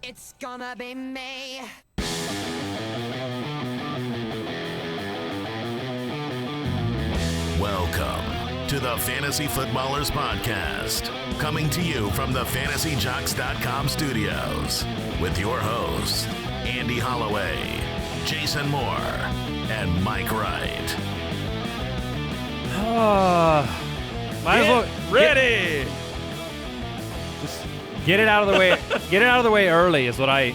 It's gonna be me. Welcome to the Fantasy Footballers Podcast, coming to you from the FantasyJocks.com studios with your hosts, Andy Holloway, Jason Moore, and Mike Wright. Might as well ready. just get it out of the way. Get it out of the way early is what I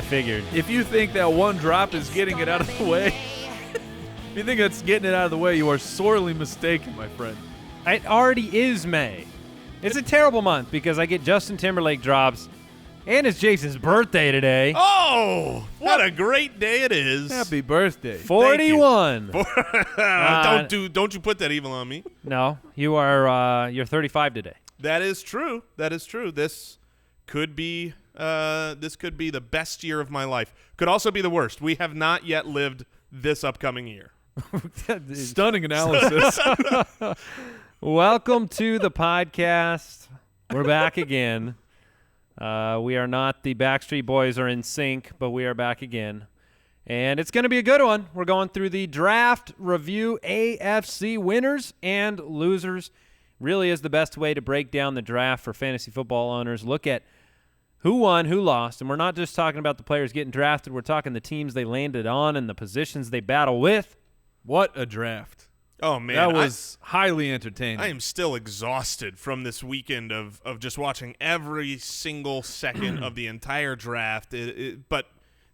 figured. If you think that one drop is getting it out of the way, if you think that's getting it out of the way, you are sorely mistaken, my friend. It already is May. It's a terrible month because I get Justin Timberlake drops, and it's Jason's birthday today. Oh, what a great day it is. Happy birthday. 41. Don't you put that evil on me. No, you're 35 today. That is true. That is true. This could be the best year of my life. Could also be the worst. We have not yet lived this upcoming year. Stunning analysis. Welcome to the podcast. We're back again. We are not the Backstreet Boys or In Sync, but we are back again. And it's going to be a good one. We're going through the draft review, AFC winners and losers. Really is the best way to break down the draft for fantasy football owners. Look at who won, who lost. And we're not just talking about the players getting drafted. We're talking the teams they landed on and the positions they battle with. What a draft. Oh, man. That was highly entertaining. I am still exhausted from this weekend of just watching every single second of the entire draft. But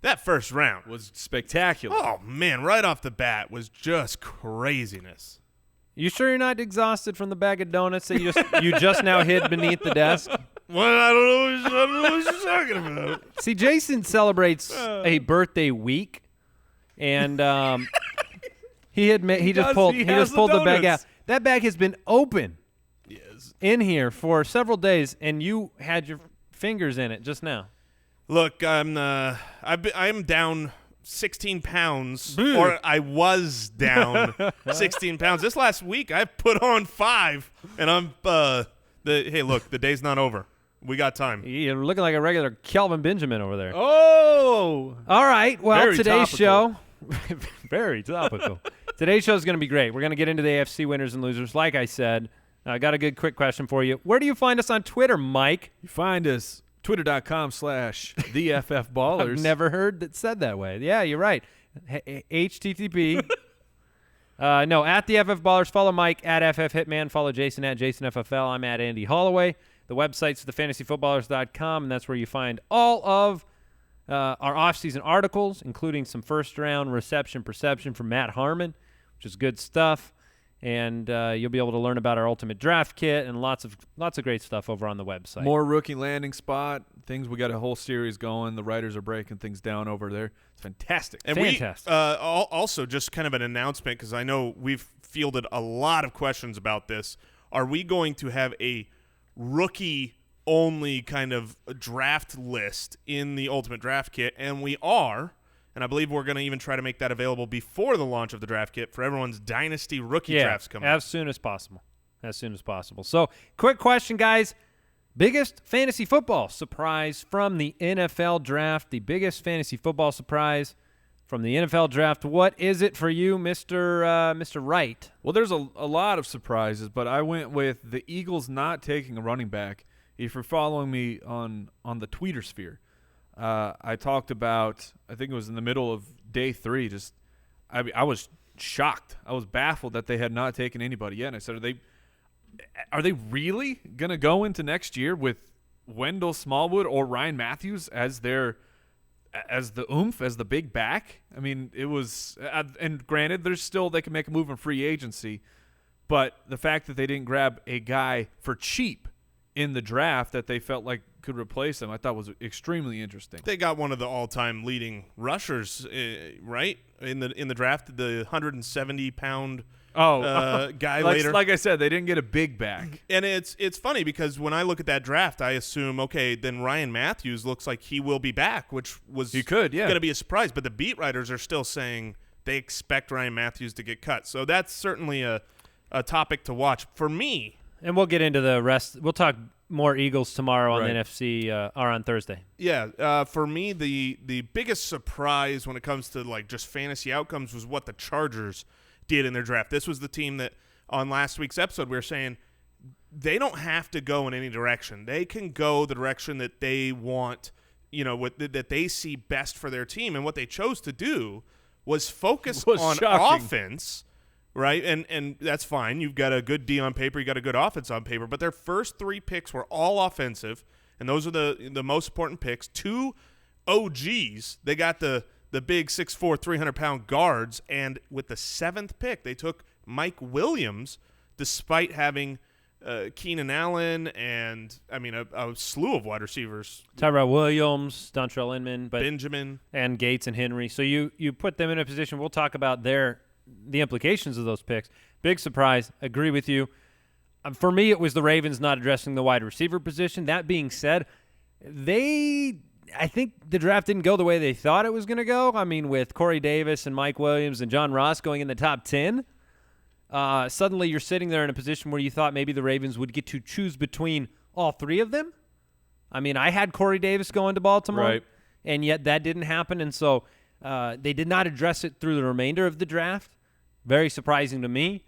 that first round was spectacular. Oh, man, right off the bat was just craziness. You sure you're not exhausted from the bag of donuts that you just now hid beneath the desk? Well, I don't know what you're talking about. See, Jason celebrates a birthday week, and he just pulled the bag out. That bag has been open in here for several days, and you had your fingers in it just now. Look, I'm down 16 pounds, or I was down 16 pounds. This last week, I put on 5, and I'm hey, look, the day's not over. We got time. You're looking like a regular Kelvin Benjamin over there. Oh! All right. Well, very today's topical. show, very topical. Today's show is going to be great. We're going to get into the AFC winners and losers. Like I said, I got a good quick question for you. Where do you find us on Twitter, Mike? You find us twitter.com/theFFBallers. I've never heard that said that way. Yeah, you're right. HTTP. No, at the FF Ballers. Follow Mike at FF Hitman. Follow Jason at JasonFFL. I'm at Andy Holloway. The website's thefantasyfootballers.com, and that's where you find all of our off-season articles, including some first-round reception perception from Matt Harmon, which is good stuff. And you'll be able to learn about our ultimate draft kit and lots of great stuff over on the website. More rookie landing spot things. We got a whole series going. The writers are breaking things down over there. It's fantastic. And fantastic. We also just kind of an announcement, because I know we've fielded a lot of questions about this. Are we going to have a rookie-only kind of draft list in the ultimate draft kit? And we are. And I believe we're going to even try to make that available before the launch of the draft kit for everyone's dynasty rookie drafts coming as soon as possible. As soon as possible. So, quick question, guys. Biggest fantasy football surprise from the NFL draft. The biggest fantasy football surprise from the NFL draft. What is it for you, Mr. Wright? Well, there's a lot of surprises, but I went with the Eagles not taking a running back. If you're following me on the Tweeter sphere, I talked about, I think it was in the middle of day 3, I was shocked. I was baffled that they had not taken anybody yet. And I said, are they really going to go into next year with Wendell Smallwood or Ryan Matthews as the big back? I mean, it was, and granted, they can make a move in free agency, but the fact that they didn't grab a guy for cheap in the draft that they felt like could replace him, I thought was extremely interesting. They got one of the all-time leading rushers, right, in the draft, the 170-pound guy later. Like I said, they didn't get a big back. And it's funny because when I look at that draft, I assume, okay, then Ryan Matthews looks like he will be back, which was going to be a surprise. But the beat writers are still saying they expect Ryan Matthews to get cut. So that's certainly a topic to watch for me. And we'll get into the rest. We'll talk more Eagles tomorrow on Right. the NFC or on Thursday. Yeah, for me, the biggest surprise when it comes to like just fantasy outcomes was what the Chargers did in their draft. This was the team that on last week's episode we were saying they don't have to go in any direction. They can go the direction that they want, that they see best for their team. And what they chose to do was focus on shocking. offense. Right, and that's fine. You've got a good D on paper. You got a good offense on paper. But their first 3 picks were all offensive, and those are the most important picks. 2 OGs. They got the big 6'4", 300-pound guards, and with the 7th pick, they took Mike Williams, despite having Keenan Allen and a slew of wide receivers. Tyrell Williams, Dontrell Inman, Benjamin, and Gates and Henry. So you put them in a position. We'll talk about the implications of those picks. Big surprise. Agree with you. For me, it was the Ravens not addressing the wide receiver position. That being said, I think the draft didn't go the way they thought it was going to go. I mean, with Corey Davis and Mike Williams and John Ross going in the top 10, suddenly you're sitting there in a position where you thought maybe the Ravens would get to choose between all 3 of them. I mean, I had Corey Davis going to Baltimore, Right. and yet that didn't happen. And so they did not address it through the remainder of the draft. Very surprising to me.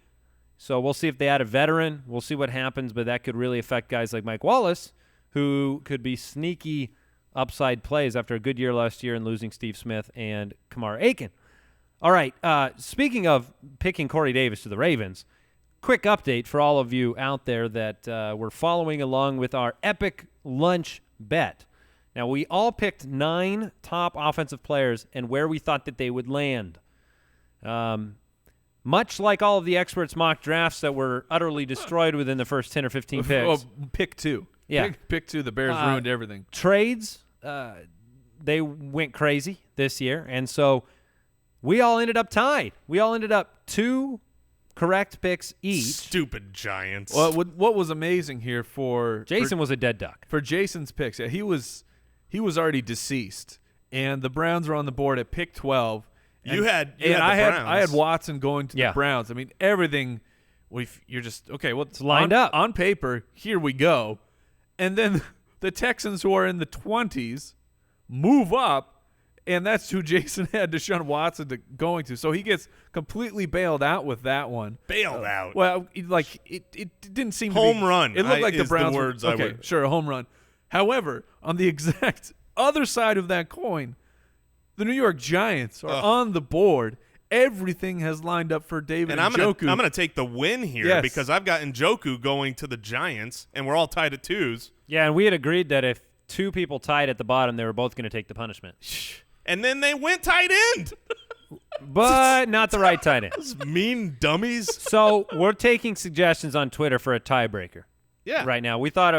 So we'll see if they add a veteran. We'll see what happens, but that could really affect guys like Mike Wallace, who could be sneaky upside plays after a good year last year and losing Steve Smith and Kamar Aiken. All right, speaking of picking Corey Davis to the Ravens, quick update for all of you out there that were following along with our epic lunch bet. Now, we all picked 9 top offensive players and where we thought that they would land. Much like all of the experts' mock drafts that were utterly destroyed within the first 10 or 15 picks. Well, pick 2. Yeah. Pick 2. The Bears ruined everything. Trades, they went crazy this year, and so we all ended up tied. We all ended up 2 correct picks each. Stupid Giants. Well, what was amazing here Jason was a dead duck. for Jason's picks, he was already deceased, and the Browns were on the board at pick 12. You had the I Browns. had Watson going to Yeah. the Browns. I mean, everything. You're just okay. Well, it's lined up on paper. Here we go, and then the Texans, who are in the 20s, move up, and that's who Jason had Deshaun Watson going to. So he gets completely bailed out with that one. Bailed out. Well, it didn't seem Home to be, run. It looked like the is the Browns. words were, I okay, would. sure, a home run. However, on the exact other side of that coin, the New York Giants are on the board. Everything has lined up for David And I'm Njoku. gonna take the win here Yes. because I've got Njoku going to the Giants, and we're all tied at 2s. Yeah, and we had agreed that if 2 people tied at the bottom, they were both going to take the punishment. And then they went tight end. But not the right tight end. Those mean dummies. So we're taking suggestions on Twitter for a tiebreaker. Yeah. Right now, we thought,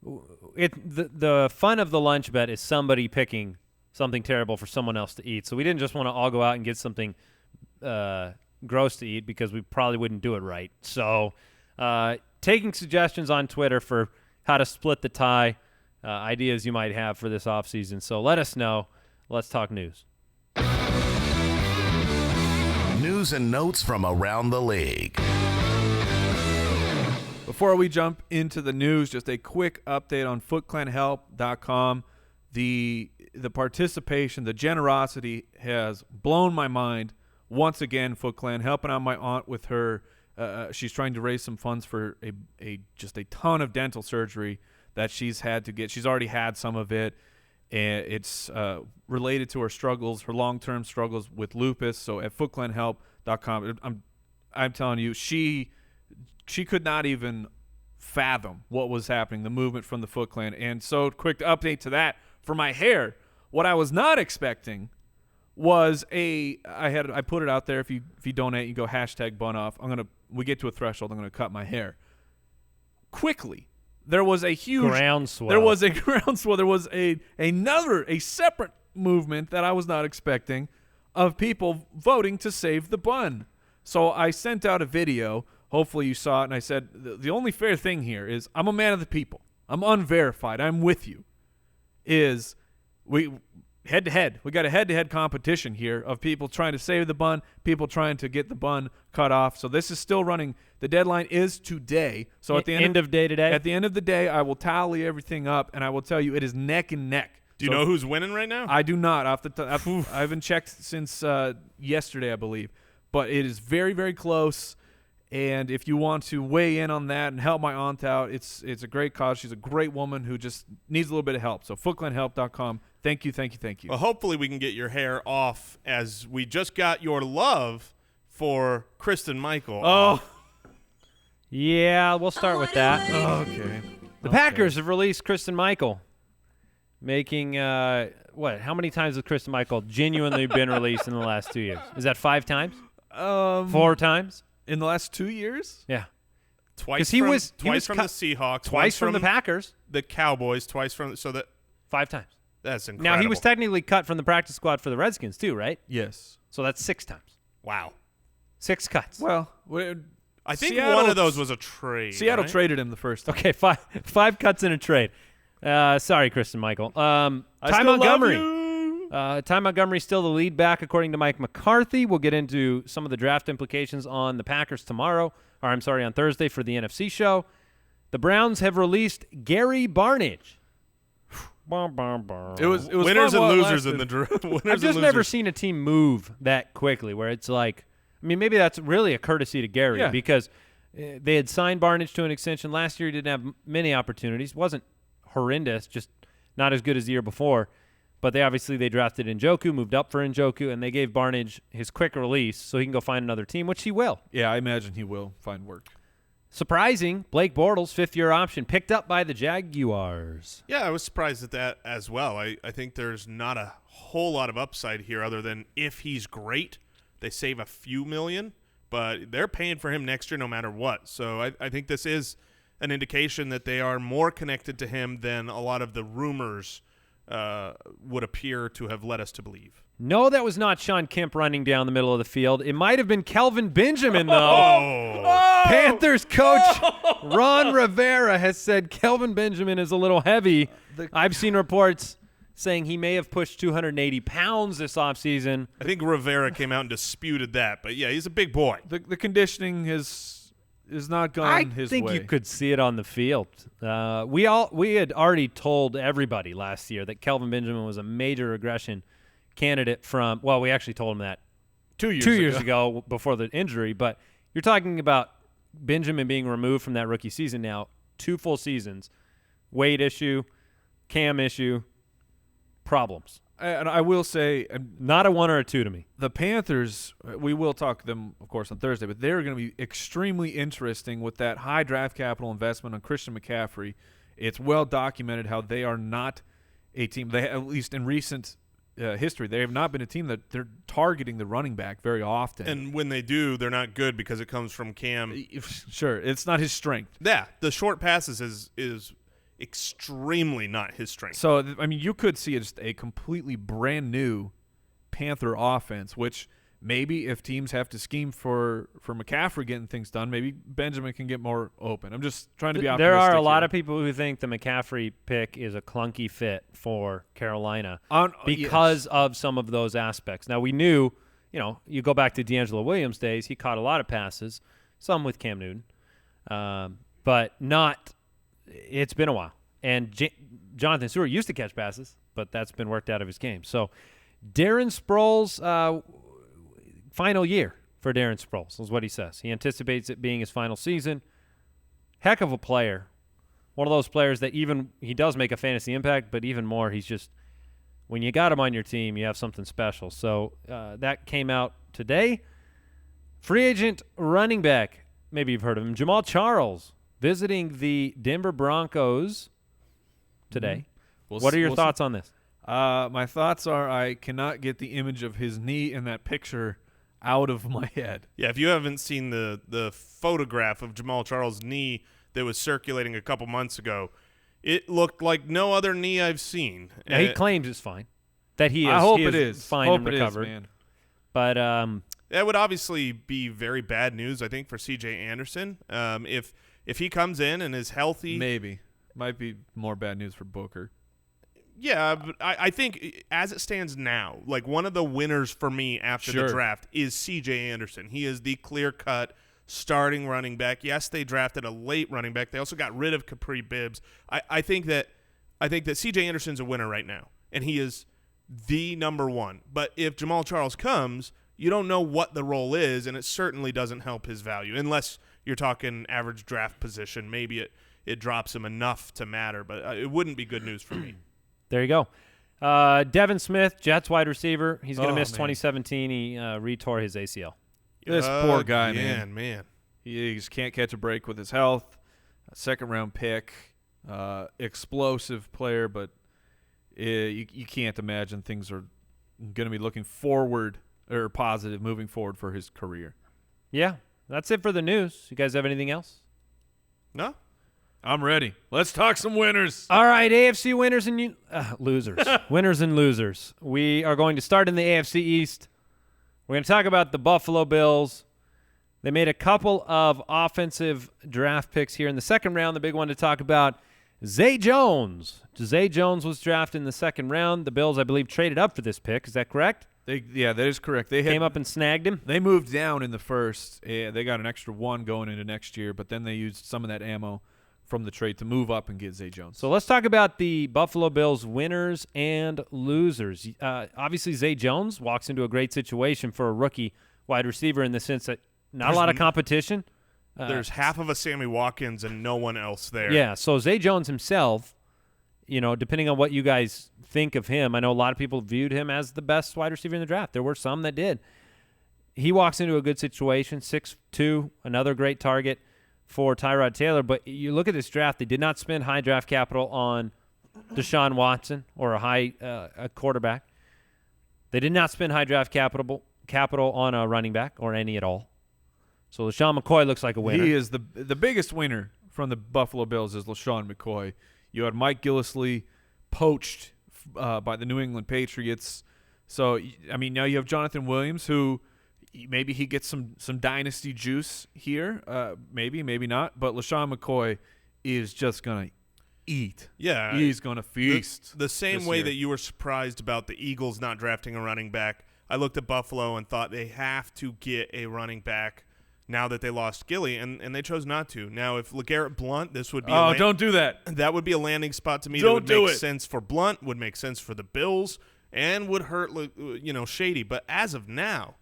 the fun of the lunch bet is somebody picking something terrible for someone else to eat. So we didn't just want to all go out and get something gross to eat because we probably wouldn't do it right. So taking suggestions on Twitter for how to split the tie, ideas you might have for this offseason. So let us know. Let's talk news. News and notes from around the league. Before we jump into the news, just a quick update on footclanhelp.com. The participation, the generosity has blown my mind. Once again, Foot Clan helping out my aunt with her. She's trying to raise some funds for just a ton of dental surgery that she's had to get. She's already had some of it, and it's related to her struggles, her long-term struggles with lupus. So at footclanhelp.com, I'm telling you, she could not even fathom what was happening, the movement from the Foot Clan. And so quick update to that. For my hair, what I was not expecting was I put it out there. If you donate, you go #BunOff. We get to a threshold, I'm gonna cut my hair. Quickly, there was a huge Groundswell. There was a groundswell. There was a separate movement that I was not expecting of people voting to save the bun. So I sent out a video. Hopefully you saw it, and I said the only fair thing here is I'm a man of the people. I'm unverified. I'm with you. head-to-head. We got a head-to-head competition here of people trying to save the bun, people trying to get the bun cut off. So this is still running. The deadline is today. So at the end of day today? At the end of the day, I will tally everything up, and I will tell you it is neck and neck. Do you know who's winning right now? I do not. I haven't checked since yesterday, I believe. But it is very, very close. And if you want to weigh in on that and help my aunt out, it's a great cause. She's a great woman who just needs a little bit of help. So footclanhelp.com. Thank you. Well, hopefully we can get your hair off, as we just got your love for Kristen Michael. Oh. Yeah, we'll start with that. Okay. The Packers have released Kristen Michael, making how many times has Kristen Michael genuinely been released in the last 2 years? Is that 5 times? 4 times? In the last 2 years? Yeah. Twice he from was the Seahawks. Twice from the Packers. The Cowboys. Twice from 5 times. That's incredible. Now, he was technically cut from the practice squad for the Redskins too, right? Yes. So that's 6 times. Wow. 6 cuts. Well, I think Seattle, one of those was a trade. Seattle right? traded him the first time. Okay, 5 cuts in a trade. Sorry, Kristen Michael. Ty still Montgomery. love you. Ty Montgomery still the lead back, according to Mike McCarthy. We'll get into some of the draft implications on the Packers on Thursday for the NFC show. The Browns have released Gary Barnidge. It was winners fun and while it losers lasted. in the draft. I've just never seen a team move that quickly where it's like, I mean, maybe that's really a courtesy to Gary because they had signed Barnidge to an extension. Last year he didn't have many opportunities. Wasn't horrendous, just not as good as the year before. But they drafted Njoku, moved up for Njoku, and they gave Barnidge his quick release so he can go find another team, which he will. Yeah, I imagine he will find work. Surprising, Blake Bortles, 5th-year option, picked up by the Jaguars. Yeah, I was surprised at that as well. I think there's not a whole lot of upside here other than if he's great, they save a few million, but they're paying for him next year no matter what. So I think this is an indication that they are more connected to him than a lot of the rumors would appear to have led us to believe. No, that was not Sean Kemp running down the middle of the field. It might have been Kelvin Benjamin, though. Panthers coach Ron Rivera has said Kelvin Benjamin is a little heavy. I've seen reports saying he may have pushed 280 pounds this offseason. I think Rivera came out and disputed that, but yeah, he's a big boy. The conditioning is not gone his way. I think you could see it on the field. We had already told everybody last year that Kelvin Benjamin was a major regression candidate from, well, we actually told him that 2 years, 2 years ago before the injury, but you're talking about Benjamin being removed from that rookie season now, 2 full seasons, weight issue, cam issue, problems. And I will say, not a 1 or a 2 to me. The Panthers, we will talk to them, of course, on Thursday, but they're going to be extremely interesting with that high draft capital investment on Christian McCaffrey. It's well documented how they are not a team, they at least in recent history, they have not been a team that they're targeting the running back very often. And when they do, they're not good because it comes from Cam. Sure, it's not his strength. Yeah, the short passes is extremely not his strength. So, I mean, you could see just a completely brand new Panther offense, which maybe if teams have to scheme for McCaffrey getting things done, maybe Benjamin can get more open. I'm just trying to be optimistic. There are a lot here. of people who think the McCaffrey pick is a clunky fit for Carolina because of some of those aspects. Now, we knew, you go back to D'Angelo Williams' days, he caught a lot of passes, some with Cam Newton, but not – it's been a while. And Jonathan Stewart used to catch passes, but that's been worked out of his game. So Darren Sproles final year for Darren Sproles is what he says. He anticipates it being his final season. Heck of a player. One of those players that even he does make a fantasy impact, but even more, he's just, when you got him on your team, you have something special. So that came out today. Free agent running back, maybe you've heard of him, Jamaal Charles, visiting the Denver Broncos today. Mm-hmm. What are your thoughts on this? My thoughts are I cannot get the image of his knee in that picture out of my head. Yeah, if you haven't seen the photograph of Jamaal Charles' knee that was circulating a couple months ago, it looked like no other knee I've seen. Now, he claims it's fine. That he is. I hope he it is is. fine Hope and it is, recovered. man. But that would obviously be very bad news, I think, for C.J. Anderson. If he comes in and is healthy, Maybe. Might be more bad news for Booker. Yeah, but I think as it stands now, like one of the winners for me after the draft is C.J. Anderson. He is the clear-cut starting running back. Yes, they drafted a late running back. They also got rid of Capri Bibbs. I think that C.J. Anderson's a winner right now, and he is the number one. But if Jamaal Charles comes, you don't know what the role is, and it certainly doesn't help his value unless you're talking average draft position. Maybe it drops him enough to matter, but it wouldn't be good news for me. There you go. Devin Smith, Jets wide receiver. He's going to miss 2017. He retore his ACL. This poor guy, man. He just can't catch a break with his health. A second-round pick, explosive player, but you can't imagine things are going to be looking forward or positive moving forward for his career. Yeah, that's it for the news. You guys have anything else? No? I'm ready. Let's talk some winners. All right, AFC winners and losers. Winners and losers. We are going to start in the AFC East. We're going to talk about the Buffalo Bills. They made a couple of offensive draft picks here in the second round. The big one to talk about, Zay Jones. Zay Jones was drafted in the second round. The Bills, I believe, traded up for this pick. Is that correct? Yeah, that is correct. They came up and snagged him. They moved down in the first. Yeah, they got an extra one going into next year, but then they used some of that ammo from the trade to move up and get Zay Jones. So let's talk about the Buffalo Bills winners and losers. Obviously, Zay Jones walks into a great situation for a rookie wide receiver in the sense that not a lot of competition. There's half of a Sammy Watkins and no one else there. Yeah, so Zay Jones himself, depending on what you guys think of him, I know a lot of people viewed him as the best wide receiver in the draft. There were some that did. He walks into a good situation, 6'2", another great target for Tyrod Taylor, but you look at this draft, they did not spend high draft capital on Deshaun Watson or a quarterback. They did not spend high draft capital on a running back or any at all. So LeSean McCoy looks like a winner. He is the biggest winner from the Buffalo Bills is LeSean McCoy. You had Mike Gillislee poached by the New England Patriots. So, I mean, now you have Jonathan Williams, who maybe he gets some dynasty juice here. Maybe not. But LeSean McCoy is just going to eat. Yeah. He's going to feast. The same way that you were surprised about the Eagles not drafting a running back, I looked at Buffalo and thought they have to get a running back now that they lost Gilly, and they chose not to. Now, if LeGarrette Blount, this would be don't do that. That would be a landing spot to me Don't that would do make it. sense for Blount, would make sense for the Bills, and would hurt Shady. But as of now,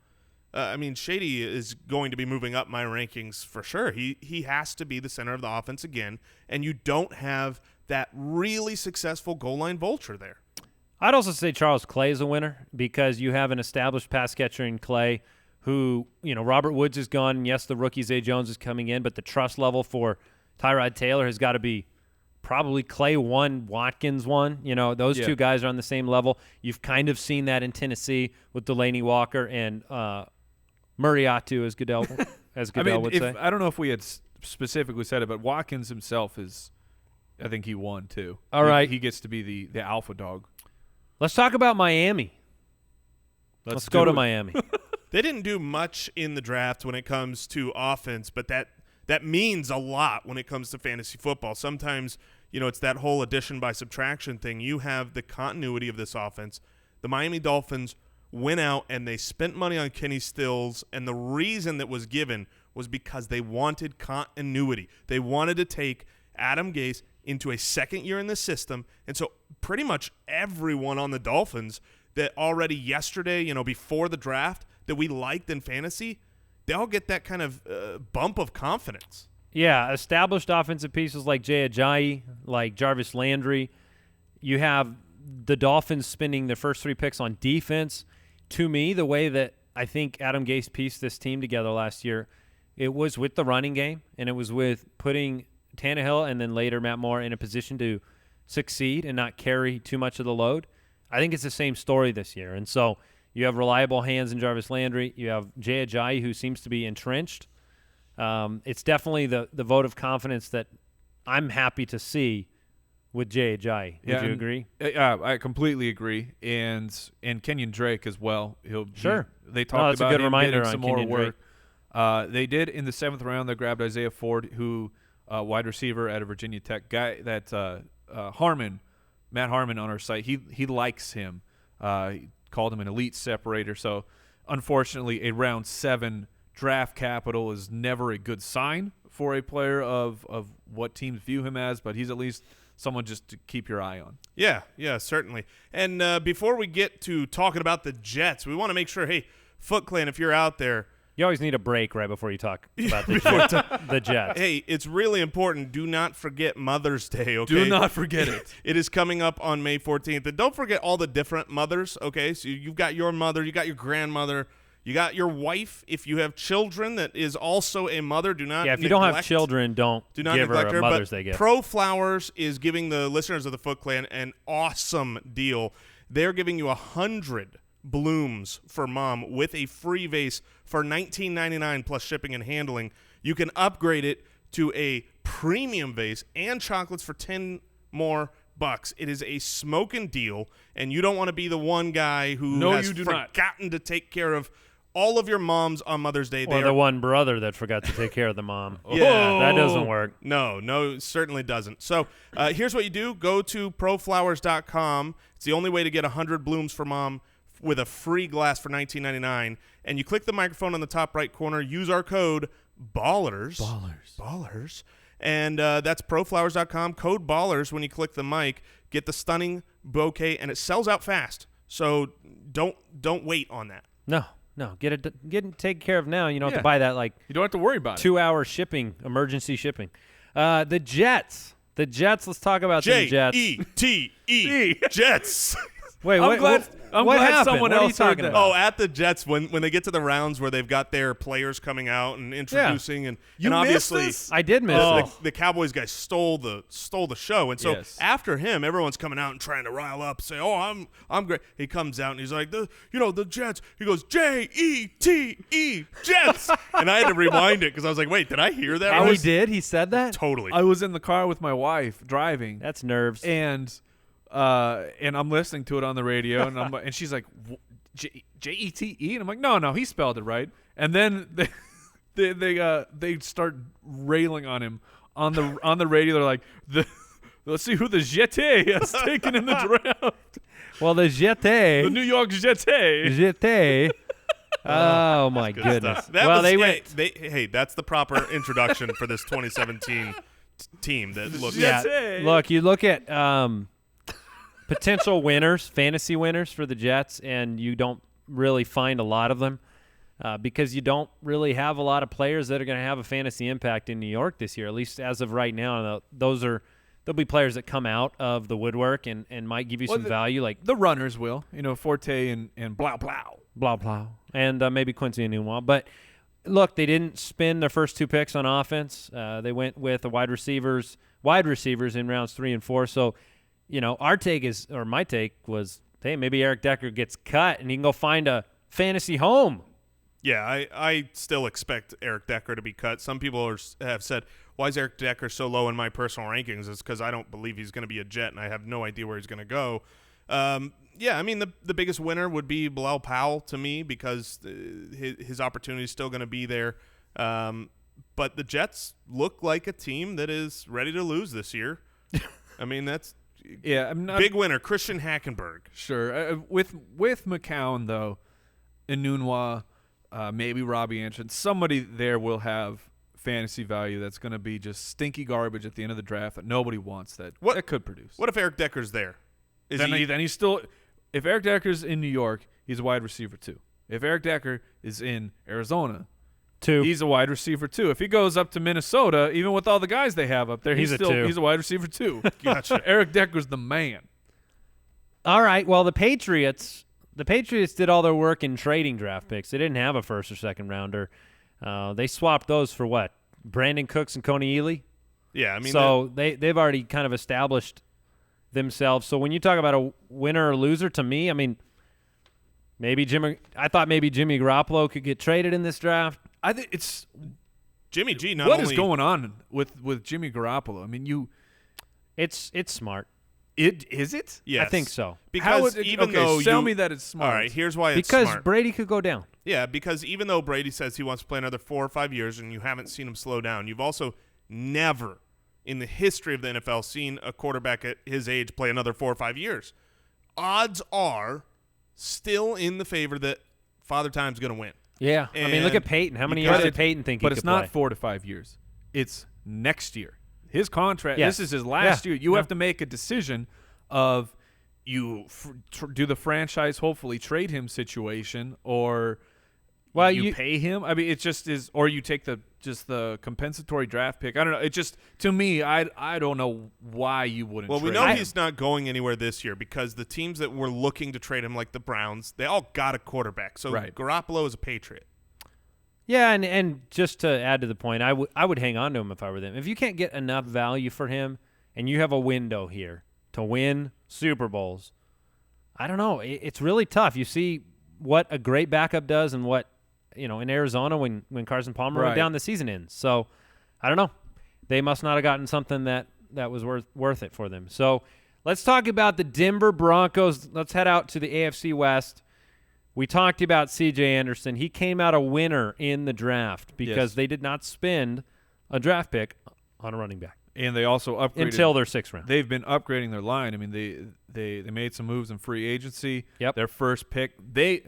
Shady is going to be moving up my rankings for sure. He has to be the center of the offense again, and you don't have that really successful goal line vulture there. I'd also say Charles Clay is a winner because you have an established pass catcher in Clay who, Robert Woods is gone. And yes, the rookie Zay Jones is coming in, but the trust level for Tyrod Taylor has got to be probably Clay 1, Watkins 1. Those two guys are on the same level. You've kind of seen that in Tennessee with Delaney Walker and Murriatu, as Goodell would say. I don't know if we had specifically said it, but Watkins himself is, I think he won too. All right. He gets to be the alpha dog. Let's talk about Miami. Let's go to Miami. They didn't do much in the draft when it comes to offense, but that means a lot when it comes to fantasy football. Sometimes, it's that whole addition by subtraction thing. You have the continuity of this offense. The Miami Dolphins went out and they spent money on Kenny Stills, and the reason that was given was because they wanted continuity. They wanted to take Adam Gase into a second year in the system, and so pretty much everyone on the Dolphins that already yesterday, before the draft, that we liked in fantasy, they all get that kind of bump of confidence. Yeah, established offensive pieces like Ajayi, like Jarvis Landry. You have the Dolphins spending their first 3 picks on defense. To me, the way that I think Adam Gase pieced this team together last year, it was with the running game, and it was with putting Tannehill and then later Matt Moore in a position to succeed and not carry too much of the load. I think it's the same story this year. And so you have reliable hands in Jarvis Landry. You have Ajayi, who seems to be entrenched. It's definitely the vote of confidence that I'm happy to see with Ajayi. Would you agree? I completely agree. And Kenyon Drake as well. Sure. They talked about a good him reminder getting some on more Kenyon work. Drake. They did in the 7th round. They grabbed Isaiah Ford, who wide receiver at a Virginia Tech guy that Harmon Matt Harmon on our site, he likes him. He called him an elite separator. So, unfortunately, a round 7 draft capital is never a good sign for a player of what teams view him as, but he's at least someone just to keep your eye on. Yeah, certainly. And before we get to talking about the Jets, we want to make sure, hey, Foot Clan, if you're out there, You always need a break right before you talk about the Jets. Hey, it's really important. Do not forget Mother's Day, okay? Do not forget it. It is coming up on May 14th. And don't forget all the different mothers, okay? So you've got your mother, you got your grandmother, you got your wife. If you have children that is also a mother, do not if you don't have children, don't give her a Mother's Day gift. Pro Flowers is giving the listeners of the Foot Clan an awesome deal. They're giving you 100 blooms for mom with a free vase for $19.99 plus shipping and handling. You can upgrade it to a premium vase and chocolates for $10 more. It is a smoking deal, and you don't want to be the one guy who has forgotten to take care of all of your moms on Mother's Day. Or the one brother that forgot to take care of the mom. Yeah. That doesn't work. No, it certainly doesn't. So here's what you do. Go to proflowers.com. It's the only way to get 100 blooms for mom with a free glass for $19.99. And you click the microphone on the top right corner. Use our code BALLERS. Ballers. And that's proflowers.com. Code BALLERS when you click the mic. Get the stunning bouquet, and it sells out fast. So don't wait on that. No. Get it taken care of now. You don't have to buy that you don't have to worry about 2-hour shipping, emergency shipping. The Jets. Let's talk about the Jets. J-E-T-E. Jets. Wait, I'm glad someone else heard that. Oh, at the Jets, when they get to the rounds where they've got their players coming out and introducing, and obviously I did miss this. The Cowboys guy stole the show, and so after him, everyone's coming out and trying to rile up, say, "Oh, I'm great." He comes out and he's like, the Jets. He goes, J-E-T-E, Jets, and I had to rewind it because I was like, "Wait, did I hear that?" Oh, he did. He said that. Totally. I was in the car with my wife driving. That's nerves. And I'm listening to it on the radio, and she's like, J-E-T-E? And I'm like, no, he spelled it right. And then they start railing on him on the radio. They're like, let's see who the Jeté has taken in the draft. Well, the Jeté. The New York Jeté. Jeté. Oh, my goodness. That's the proper introduction for this 2017 team that looks. Yeah. Look, you look at potential winners, fantasy winners for the Jets, and you don't really find a lot of them because you don't really have a lot of players that are going to have a fantasy impact in New York this year, at least as of right now. There'll be players that come out of the woodwork and might give you some value. Like the runners will, Forte and blah, and maybe Quincy and Enunwa. But look, they didn't spend their first 2 picks on offense. They went with the wide receivers in rounds 3 and 4. So, my take was, hey, maybe Eric Decker gets cut and he can go find a fantasy home. Yeah, I still expect Eric Decker to be cut. Some people have said, why is Eric Decker so low in my personal rankings? It's because I don't believe he's going to be a Jet, and I have no idea where he's going to go. The biggest winner would be Bilal Powell to me because his opportunity is still going to be there. But the Jets look like a team that is ready to lose this year. I mean, that's – big winner, Christian Hackenberg. Sure. With McCown, though, Enunwa, maybe Robbie Anderson, somebody there will have fantasy value that's going to be just stinky garbage at the end of the draft that nobody wants that could produce. What if Eric Decker's there? Then he's still – if Eric Decker's in New York, he's a wide receiver too. If Eric Decker is in Arizona – 2. He's a wide receiver 2. If he goes up to Minnesota, even with all the guys they have up there, he's a wide receiver 2. Gotcha. Eric Decker's the man. All right. Well, the Patriots did all their work in trading draft picks. They didn't have a first or second rounder. They swapped those for what? Brandon Cooks and Coney Ely? Yeah, I mean, so they've already kind of established themselves. So when you talk about a winner or loser, to me, I mean, I thought maybe Jimmy Garoppolo could get traded in this draft. I think it's Jimmy G. What is going on with Jimmy Garoppolo? I mean, it's smart. Is it? I Yes. think so. Because tell me that it's smart. All right, here's why it's because smart. Brady could go down. Yeah, because even though Brady says he wants to play another 4 or 5 years and you haven't seen him slow down, you've also never in the history of the NFL seen a quarterback at his age play another 4 or 5 years. Odds are still in the favor that Father Time's going to win. Yeah. I mean, look at Peyton. How many years did Peyton think he could play? But it's not 4 to 5 years. It's next year. His contract, this is his last year. You have to make a decision of you do the franchise hopefully trade him situation, or you pay him. I mean, it just is, or you take the compensatory draft pick. I don't know. It just, to me, I don't know why you wouldn't. Well, trade we know him. he's not going anywhere this year because the teams that were looking to trade him, like the Browns, they all got a quarterback. So Garoppolo is a Patriot. Yeah, and just to add to the point, I would hang on to him if I were them. If you can't get enough value for him and you have a window here to win Super Bowls, I don't know. It's really tough. You see what a great backup does and what, in Arizona when Carson Palmer went down, the season ends. So, I don't know. They must not have gotten something that was worth it for them. So, let's talk about the Denver Broncos. Let's head out to the AFC West. We talked about C.J. Anderson. He came out a winner in the draft because they did not spend a draft pick on a running back. And they also upgraded until their 6th round. They've been upgrading their line. I mean, they made some moves in free agency. Yep. Their first pick, they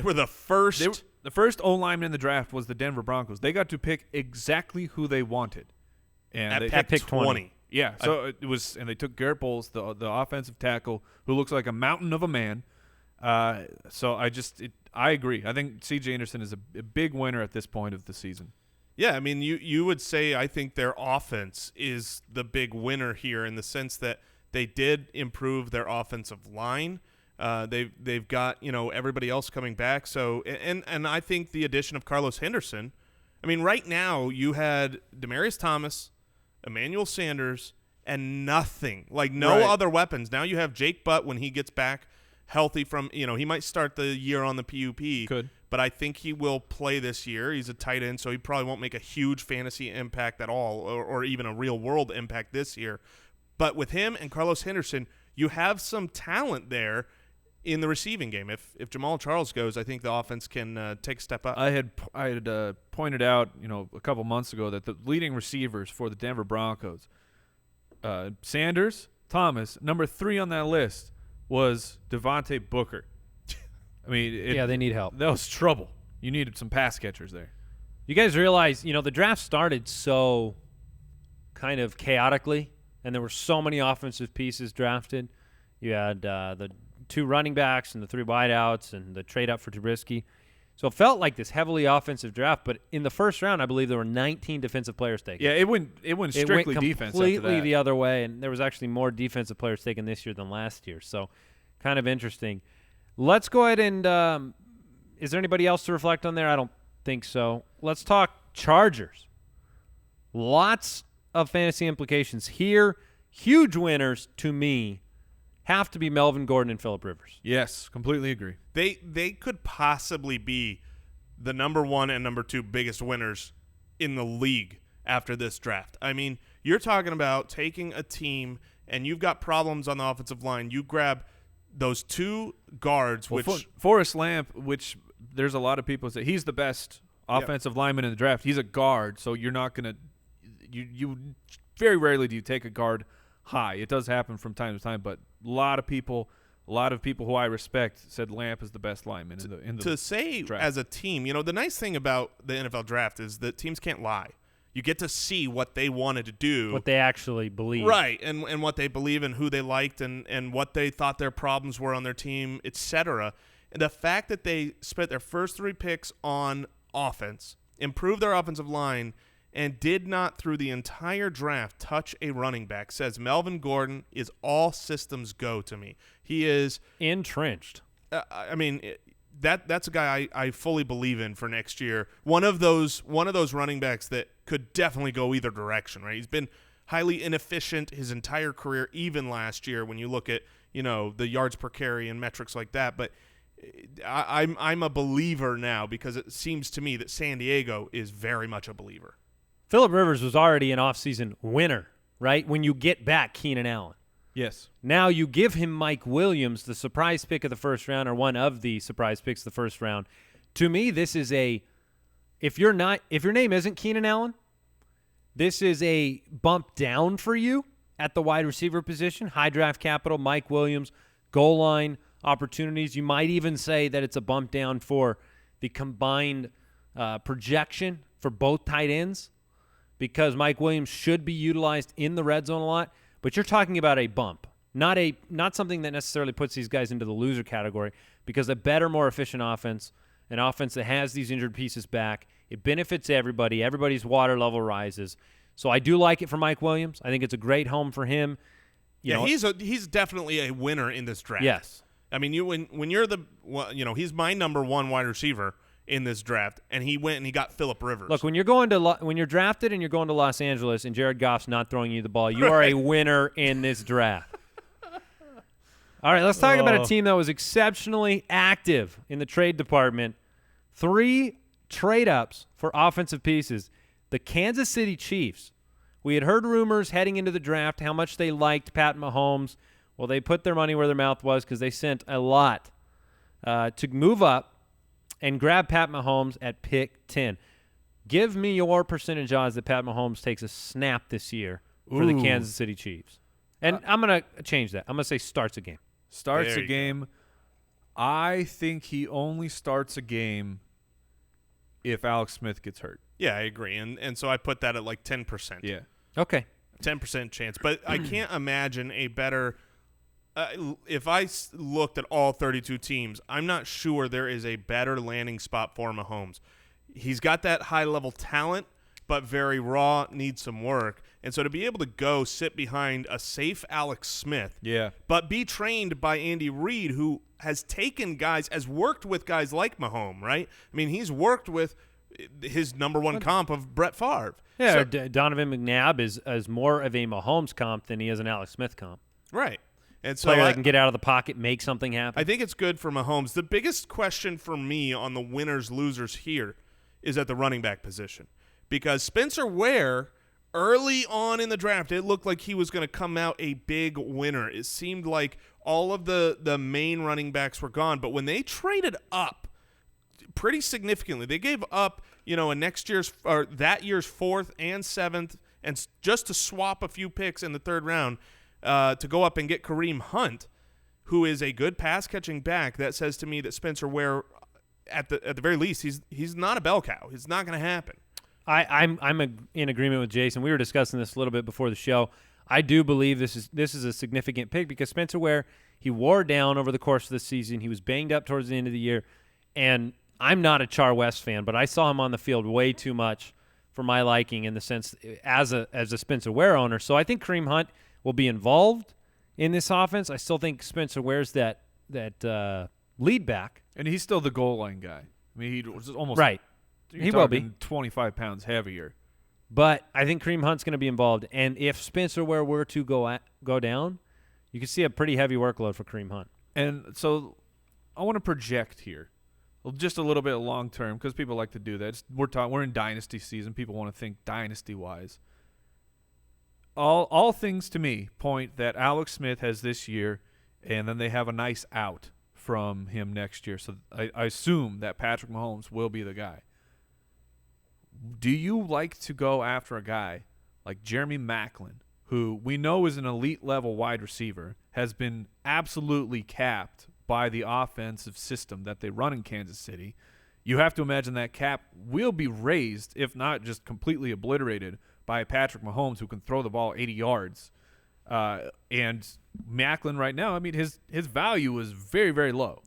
were the first. The first O-lineman in the draft was the Denver Broncos. They got to pick exactly who they wanted, and at pick 20. Yeah. So it was, and they took Garrett Bowles, the offensive tackle, who looks like a mountain of a man. So I agree. I think C.J. Anderson is a big winner at this point of the season. Yeah, I mean, you would say I think their offense is the big winner here in the sense that they did improve their offensive line. They've got everybody else coming back. So and I think the addition of Carlos Henderson. I mean, right now you had Demaryius Thomas, Emmanuel Sanders, and nothing other weapons. Now you have Jake Butt when he gets back healthy from he might start the year on the PUP. Could. But I think he will play this year. He's a tight end, so he probably won't make a huge fantasy impact at all or even a real-world impact this year. But with him and Carlos Henderson, you have some talent there in the receiving game. If Jamaal Charles goes, I think the offense can take a step up. I had pointed out a couple months ago that the leading receivers for the Denver Broncos, Sanders, Thomas, number 3 on that list was Devontae Booker. I mean, they need help. That was trouble. You needed some pass catchers there. You guys realize, the draft started so kind of chaotically, and there were so many offensive pieces drafted. You had the 2 running backs and the 3 wideouts and the trade up for Trubisky. So it felt like this heavily offensive draft, but in the first round, I believe there were 19 defensive players taken. Yeah, it went strictly defense after that. Completely the other way, and there was actually more defensive players taken this year than last year. So kind of interesting. Let's go ahead and is there anybody else to reflect on there? I don't think so. Let's talk Chargers. Lots of fantasy implications here. Huge winners to me have to be Melvin Gordon and Phillip Rivers. Yes, completely agree. They could possibly be the number 1 and number 2 biggest winners in the league after this draft. I mean, you're talking about taking a team and you've got problems on the offensive line. You grab those 2 guards, Forrest Lamp, which there's a lot of people say he's the best offensive lineman in the draft. He's a guard, so you're not going to you very rarely do you take a guard high. It does happen from time to time, but a lot of people who I respect said Lamp is the best lineman in the to say draft. As a team, the nice thing about the NFL draft is that teams can't lie. You get to see what they wanted to do. What they actually believe. Right, and what they believe and who they liked and what they thought their problems were on their team, etc. And the fact that they spent their first 3 picks on offense, improved their offensive line, and did not through the entire draft touch a running back says Melvin Gordon is all systems go to me. He is entrenched. That's a guy I fully believe in for next year. One of those running backs that could definitely go either direction, right? He's been highly inefficient his entire career, even last year when you look at, the yards per carry and metrics like that. But I'm a believer now because it seems to me that San Diego is very much a believer. Phillip Rivers was already an offseason winner, right? When you get back Keenan Allen. Yes. Now you give him Mike Williams, the surprise pick of the first round, or one of the surprise picks of the first round. To me, this is if your name isn't Keenan Allen, This is a bump down for you at the wide receiver position. High draft capital, Mike Williams, goal line opportunities. You might even say that it's a bump down for the combined projection for both tight ends because Mike Williams should be utilized in the red zone a lot. But you're talking about a bump, not something that necessarily puts these guys into the loser category because a better, more efficient offense, an offense that has these injured pieces back, it benefits everybody. Everybody's water level rises. So I do like it for Mike Williams. I think it's a great home for him. You know, he's definitely a winner in this draft. Yes. I mean, when you're he's my number one wide receiver in this draft, and he went and he got Phillip Rivers. Look, when you're drafted and you're going to Los Angeles and Jared Goff's not throwing you the ball, you are a winner in this draft. All right, let's talk about a team that was exceptionally active in the trade department. 3 trade-ups for offensive pieces. The Kansas City Chiefs. We had heard rumors heading into the draft how much they liked Pat Mahomes. Well, they put their money where their mouth was because they sent a lot to move up and grab Pat Mahomes at pick 10. Give me your percentage odds that Pat Mahomes takes a snap this year for the Kansas City Chiefs. And I'm going to change that. I'm going to say starts a game. Starts a game. I think he only starts a game if Alex Smith gets hurt. Yeah, I agree. And so I put that at like 10%. Yeah. Okay. 10% chance. But I can't imagine a better if I looked at all 32 teams, I'm not sure there is a better landing spot for Mahomes. He's got that high-level talent, but very raw, needs some work. And so to be able to go sit behind a safe Alex Smith, but be trained by Andy Reid, who has taken guys, has worked with guys like Mahomes, right? I mean, he's worked with his number one comp of Brett Favre. Yeah, so, Donovan McNabb is more of a Mahomes comp than he is an Alex Smith comp. Right. And so player that can get out of the pocket, make something happen. I think it's good for Mahomes. The biggest question for me on the winners losers here is at the running back position, because Spencer Ware early on in the draft, it looked like he was going to come out a big winner. It seemed like all of the main running backs were gone, but when they traded up pretty significantly, they gave up that year's 4th and 7th, and just to swap a few picks in the 3rd round. To go up and get Kareem Hunt, who is a good pass-catching back. That says to me that Spencer Ware, at the very least, he's not a bell cow. It's not going to happen. I'm in agreement with Jason. We were discussing this a little bit before the show. I do believe this is a significant pick because Spencer Ware, he wore down over the course of the season. He was banged up towards the end of the year, and I'm not a Char West fan, but I saw him on the field way too much for my liking in the sense as a Spencer Ware owner. So I think Kareem Hunt will be involved in this offense. I still think Spencer Ware's that lead back. And he's still the goal line guy. I mean, he was almost right. He will be 25 pounds heavier. But I think Kareem Hunt's going to be involved. And if Spencer Ware were to go down, you can see a pretty heavy workload for Kareem Hunt. And so I want to project here just a little bit long term because people like to do that. We're in dynasty season. People want to think dynasty wise. All things to me point that Alex Smith has this year, and then they have a nice out from him next year. So I assume that Patrick Mahomes will be the guy. Do you like to go after a guy like Jeremy Maclin, who we know is an elite-level wide receiver, has been absolutely capped by the offensive system that they run in Kansas City? You have to imagine that cap will be raised, if not just completely obliterated, by Patrick Mahomes, who can throw the ball 80 yards. And Maclin right now, I mean, his value is very, very low.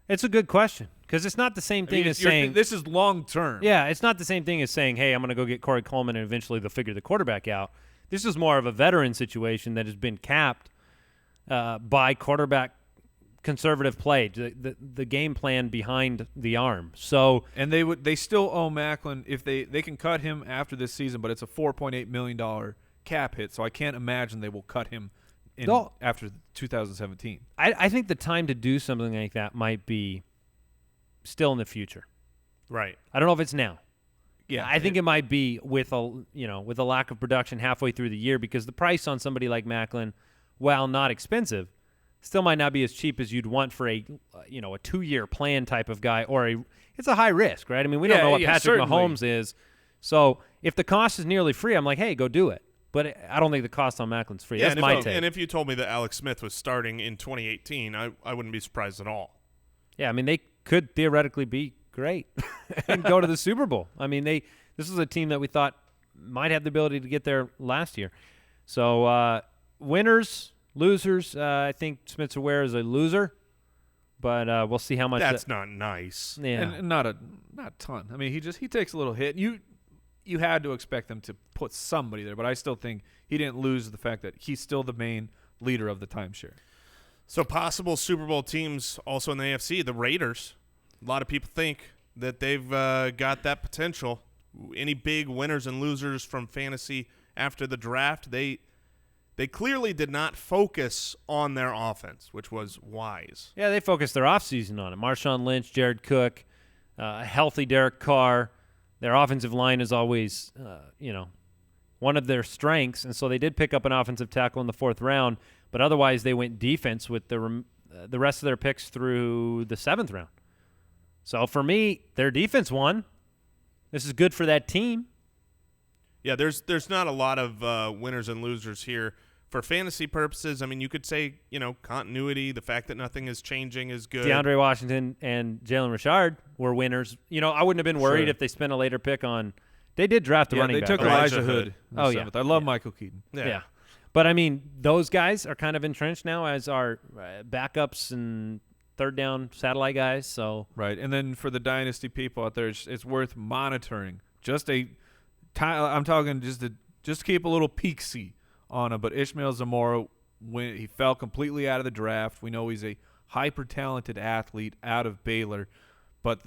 It's a good question because it's not the same thing as saying – this is long-term. Yeah, it's not the same thing as saying, hey, I'm going to go get Corey Coleman and eventually they'll figure the quarterback out. This is more of a veteran situation that has been capped by quarterback conservative play, the game plan behind the arm. So and they still owe Maclin if they can cut him after this season, but it's a $4.8 million cap hit, so I can't imagine they will cut him after 2017. I think the time to do something like that might be still in the future. Right. I don't know if it's now. Yeah, I think it might be with a lack of production halfway through the year because the price on somebody like Maclin, while not expensive, still might not be as cheap as you'd want for a 2-year plan type of guy, or it's a high risk, right? I mean, we don't know what Patrick Mahomes is, So if the cost is nearly free, I'm like, hey, go do it. But I don't think the cost on Maclin's free. That's my take. And if you told me that Alex Smith was starting in 2018, I wouldn't be surprised at all. Yeah, I mean, they could theoretically be great and go to the Super Bowl. I mean, this is a team that we thought might have the ability to get there last year. So winners, losers, I think Smith-Ware is a loser. But we'll see how much. That's not nice. Yeah, and not a ton. I mean, he takes a little hit. You had to expect them to put somebody there, but I still think he didn't lose the fact that he's still the main leader of the timeshare. So possible Super Bowl teams also in the AFC, the Raiders. A lot of people think that they've got that potential. Any big winners and losers from fantasy after the draft? They clearly did not focus on their offense, which was wise. Yeah, they focused their offseason on it. Marshawn Lynch, Jared Cook, a healthy Derek Carr. Their offensive line is always, one of their strengths, and so they did pick up an offensive tackle in the 4th round, but otherwise they went defense with the rest of their picks through the 7th round. So for me, their defense won. This is good for that team. Yeah, there's not a lot of winners and losers here. For fantasy purposes, I mean, you could say, continuity, the fact that nothing is changing is good. DeAndre Washington and Jalen Richard were winners. I wouldn't have been worried if they spent a later pick on – they did draft a running back. They took Elijah Hood. Oh, yeah. I love Michael Keaton. Yeah. But, I mean, those guys are kind of entrenched now as our backups and third down satellite guys. So Right, and then for the dynasty people out there, it's worth monitoring. I'm talking just keep a little peek-see on him, but Ishmael Zamora, when he fell completely out of the draft, we know he's a hyper-talented athlete out of Baylor, but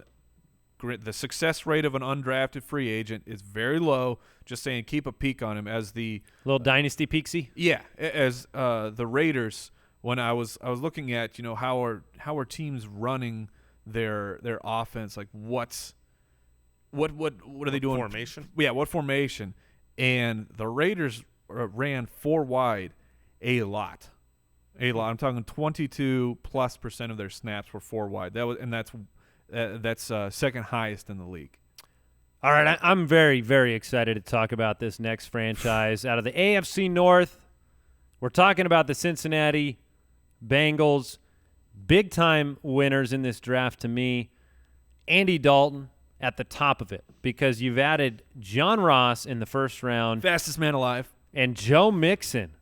the success rate of an undrafted free agent is very low. Just saying, keep a peek on him as the little dynasty peeksy. Yeah, as the Raiders. When I was looking at how are teams running their offense, like what are they doing? Formation? Yeah, what formation? And the Raiders ran 4 wide a lot. I'm talking 22+% of their snaps were 4 wide. That's second highest in the league. All right, I'm very, very excited to talk about this next franchise out of the AFC North. We're talking about the Cincinnati Bengals, big-time winners in this draft to me. Andy Dalton at the top of it because you've added John Ross in the 1st round. Fastest man alive. And Joe Mixon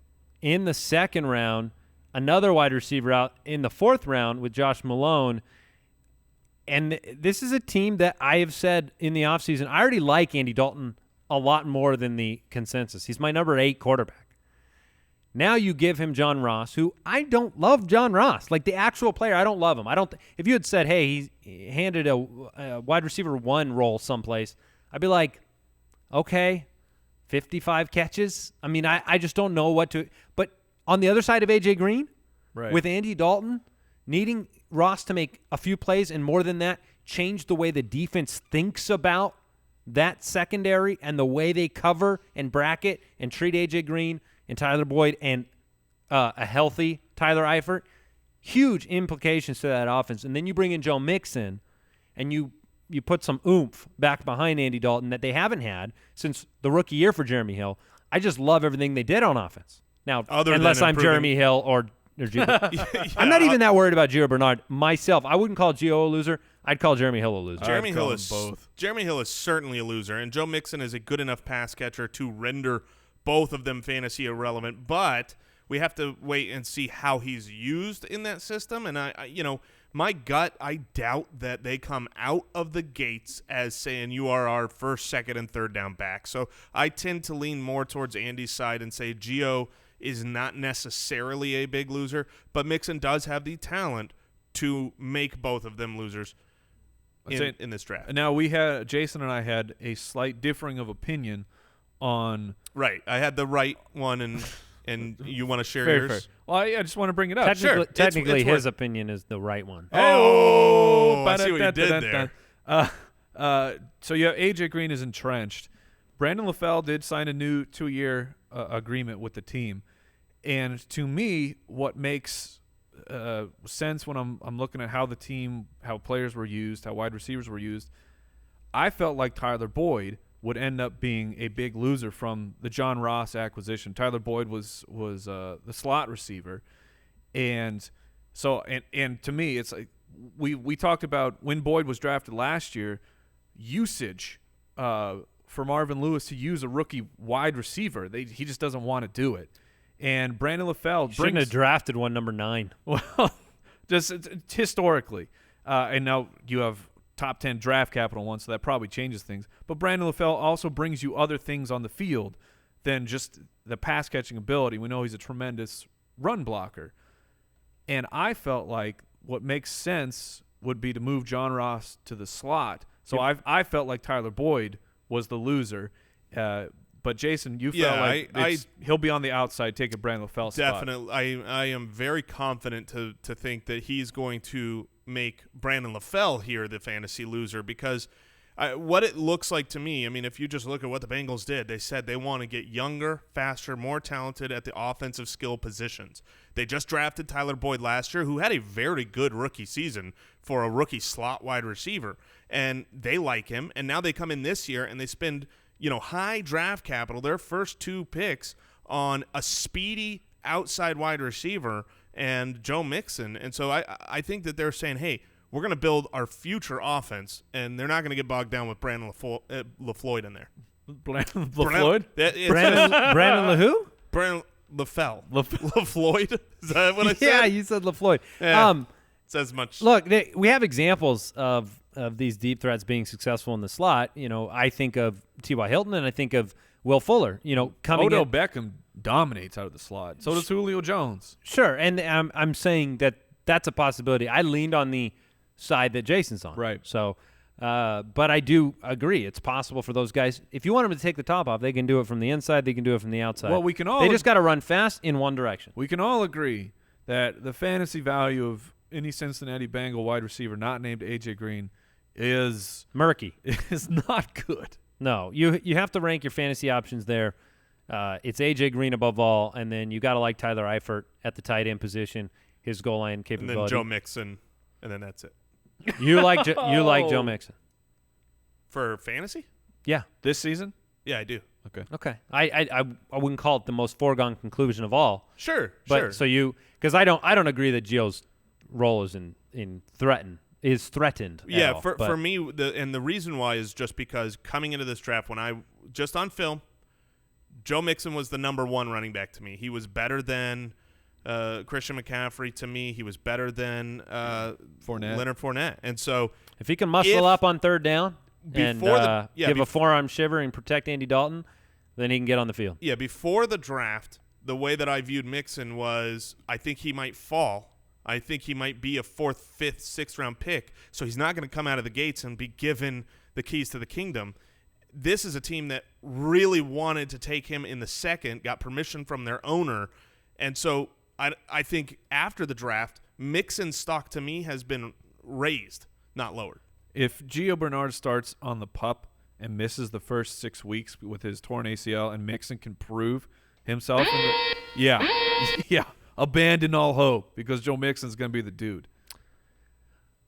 in the 2nd round, another wide receiver out in the 4th round with Josh Malone. And this is a team that I have said in the offseason, I already like Andy Dalton a lot more than the consensus. He's my number 8 quarterback. Now you give him John Ross, who I don't love John Ross. Like the actual player, I don't love him. If you had said, hey, he handed a wide receiver 1 role someplace, I'd be like, okay, 55 catches. I mean, I just don't know what to – but on the other side of A.J. Green, right, with Andy Dalton, needing Ross to make a few plays and more than that, change the way the defense thinks about that secondary and the way they cover and bracket and treat A.J. Green and Tyler Boyd and a healthy Tyler Eifert, huge implications to that offense. And then you bring in Joe Mixon and you put some oomph back behind Andy Dalton that they haven't had since the rookie year for Jeremy Hill. I just love everything they did on offense. Now, unless I'm Jeremy Hill or Gio. Yeah, I'm not even that worried about Gio Bernard myself. I wouldn't call Gio a loser. I'd call Jeremy Hill a loser. Jeremy Hill is certainly a loser, and Joe Mixon is a good enough pass catcher to render both of them fantasy irrelevant, but we have to wait and see how he's used in that system. And my gut, I doubt that they come out of the gates as saying you are our 1st, 2nd, and 3rd down back. So I tend to lean more towards Andy's side and say Gio is not necessarily a big loser, but Mixon does have the talent to make both of them losers in this draft. Now Jason and I had a slight differing of opinion on. Right, I had the right one, and you want to share fair, yours? Fair. Well, I just want to bring it up. Technically, it's his opinion is the right one. Oh, I see what you did there. So yeah, AJ Green is entrenched. Brandon LaFell did sign a new 2-year agreement with the team, and to me, what makes sense when I'm looking at how players were used, how wide receivers were used, I felt like Tyler Boyd would end up being a big loser from the John Ross acquisition. Tyler Boyd was the slot receiver, and so and to me, it's like we talked about when Boyd was drafted last year, usage for Marvin Lewis to use a rookie wide receiver. He just doesn't want to do it. And Brandon LaFell shouldn't have drafted one number 9. Well, just historically, and now you have top 10 draft capital one, so that probably changes things. But Brandon LaFell also brings you other things on the field than just the pass catching ability. We know he's a tremendous run blocker. And I felt like what makes sense would be to move John Ross to the slot. So I felt like Tyler Boyd was the loser. But Jason, you felt like he'll be on the outside, taking Brandon LaFell's spot. Definitely. I am very confident to think that he's going to make Brandon LaFell here the fantasy loser, because what it looks like to me, I mean, if you just look at what the Bengals did, they said they want to get younger, faster, more talented at the offensive skill positions. They just drafted Tyler Boyd last year, who had a very good rookie season for a rookie slot wide receiver, and they like him. And now they come in this year and they spend high draft capital, their first 2 picks, on a speedy outside wide receiver and Joe Mixon. And so I think that they're saying, hey, we're going to build our future offense, and they're not going to get bogged down with Brandon LaFloyd in there. LaFloyd? Brandon LaWho? Brandon LaFell. LaFloyd? Is that what I said? Yeah, you said LaFloyd. Yeah, says much. Look, we have examples of these deep threats being successful in the slot. I think of T.Y. Hilton, and I think of Will Fuller. Coming Odell in. Beckham dominates out of the slot. So does Julio Jones. Sure, and I'm saying that's a possibility. I leaned on the side that Jason's on. Right. So, but I do agree. It's possible for those guys. If you want them to take the top off, they can do it from the inside. They can do it from the outside. Well, They just got to run fast in one direction. We can all agree that the fantasy value of any Cincinnati Bengal wide receiver not named A.J. Green is murky. Is not good. No, you have to rank your fantasy options there. It's A.J. Green above all, and then you got to like Tyler Eifert at the tight end position, his goal line capability. And then Joe Mixon, and then that's it. You like Joe Mixon for fantasy? Yeah, this season. Yeah, I do. Okay. I wouldn't call it the most foregone conclusion of all. Sure, but sure. So because I don't agree that Gio's role is threatened. Yeah, all, for me, the reason why is just because coming into this draft, when I just on film, Joe Mixon was the number 1 running back to me. He was better than Christian McCaffrey to me. He was better than Leonard Fournette. And so if he can muscle up on third down and give a forearm shiver and protect Andy Dalton, then he can get on the field. Yeah, before the draft, the way that I viewed Mixon was I think he might fall. I think he might be a 4th, 5th, 6th round pick. So he's not going to come out of the gates and be given the keys to the kingdom. This is a team that really wanted to take him in the 2nd, got permission from their owner. And so I think after the draft, Mixon's stock to me has been raised, not lowered. If Gio Bernard starts on the PUP and misses the first 6 weeks with his torn ACL and Mixon can prove himself, yeah, abandon all hope because Joe Mixon's going to be the dude.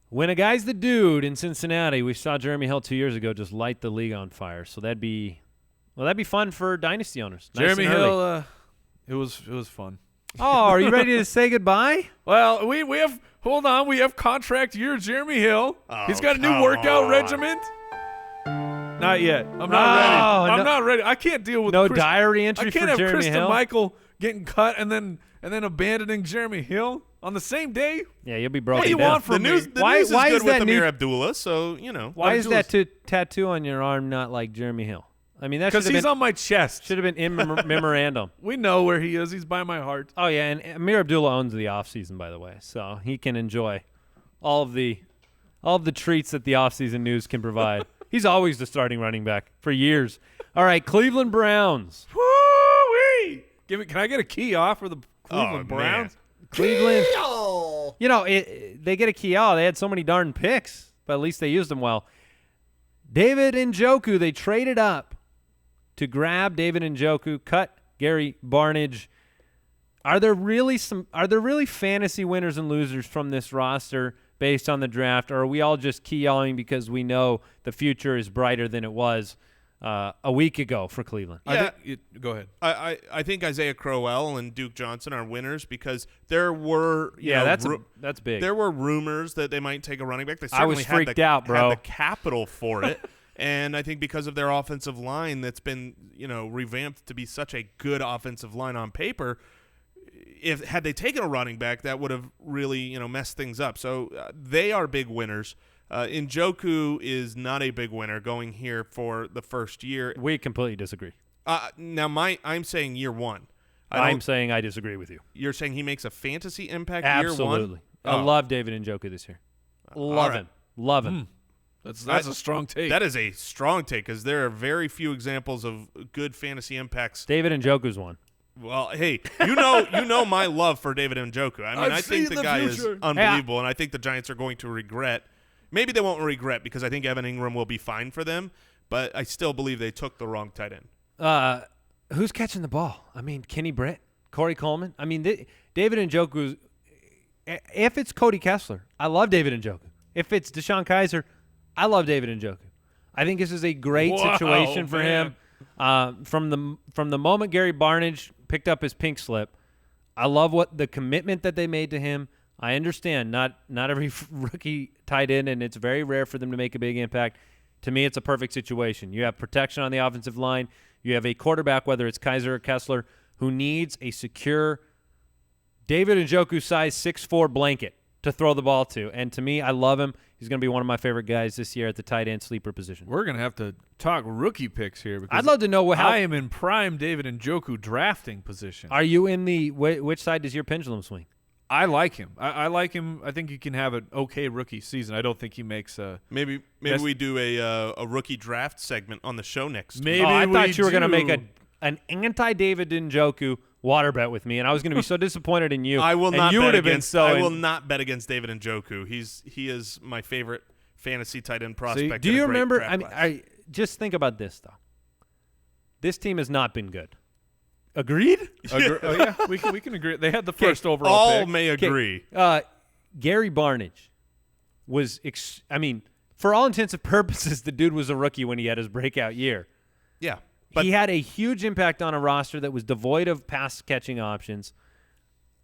When a guy's the dude in Cincinnati, we saw Jeremy Hill 2 years ago just light the league on fire. So that'd be fun for dynasty owners. Jeremy Hill, it was fun. Oh, are you ready to say goodbye? Well, we have contract year Jeremy Hill. He's got a new workout regimen. Not yet. I'm not ready. I can't deal with diary entry for Jeremy Hill. I can't have Kristen Michael getting cut and then abandoning Jeremy Hill on the same day. Yeah, you'll be broken. What do you want from me? The news is good with Amir Abdullah, so Why is that tattoo on your arm not like Jeremy Hill? I mean, that because he's on my chest. Should have been in memorandum. We know where he is. He's by my heart. Oh yeah, and Amir Abdullah owns the offseason, by the way, so he can enjoy all of the treats that the offseason news can provide. He's always the starting running back for years. All right, Cleveland Browns. Woo-wee! Can I get a key off for the Cleveland Browns? Man. Cleveland. They get a key out. They had so many darn picks, but at least they used them well. David Njoku, they traded up to grab David Njoku, cut Gary Barnidge. Are there really fantasy winners and losers from this roster based on the draft, or are we all just keying because we know the future is brighter than it was a week ago for Cleveland. Yeah. Go ahead. I think Isaiah Crowell and Duke Johnson are winners because there were that's big. There were rumors that they might take a running back. They I was certainly freaked out, bro. had the capital for it. And I think because of their offensive line that's been, revamped to be such a good offensive line on paper, had they taken a running back, that would have really, messed things up. So they are big winners. Njoku is not a big winner going here for the first year. We completely disagree. Now, I'm saying year one. I'm saying I disagree with you. You're saying he makes a fantasy impact Absolutely. year one? I love David Njoku this year. Love him. Love him. That's a strong take. That is a strong take because there are very few examples of good fantasy impacts. David Njoku's one. Well, hey, you know my love for David Njoku. I think the guy is unbelievable, and I think the Giants are going to regret. Maybe they won't regret because I think Evan Ingram will be fine for them, but I still believe they took the wrong tight end. Who's catching the ball? Kenny Britt, Corey Coleman. David Njoku. If it's Cody Kessler, I love David Njoku. If it's Deshaun Kaiser, I love David Njoku. I think this is a great situation for him. From the moment Gary Barnidge picked up his pink slip, I love what the commitment that they made to him. I understand not every rookie tight end, and it's very rare for them to make a big impact. To me, it's a perfect situation. You have protection on the offensive line. You have a quarterback, whether it's Kaiser or Kessler, who needs a secure David Njoku size 6'4" blanket to throw the ball to. And to me, I love him. He's going to be one of my favorite guys this year at the tight end sleeper position. We're going to have to talk rookie picks here. Because I'd love to know how I am in prime David Njoku drafting position. Are you in the which side does your pendulum swing? I like him. I like him. I think he can have an okay rookie season. I don't think he makes a maybe we do a rookie draft segment on the show next. Maybe I thought you were going to make an anti-David Njoku water bet with me, and I was going to be so disappointed in you. I will and not you bet would have against. been so I will not bet against David Njoku. He is my favorite fantasy tight end prospect. Do you remember? I just think about this though. This team has not been good. Agreed? Oh yeah, we can agree. They had the first overall all pick. may agree. Gary Barnidge was, for all intents and purposes, the dude was a rookie when he had his breakout year. Yeah. But he had a huge impact on a roster that was devoid of pass-catching options.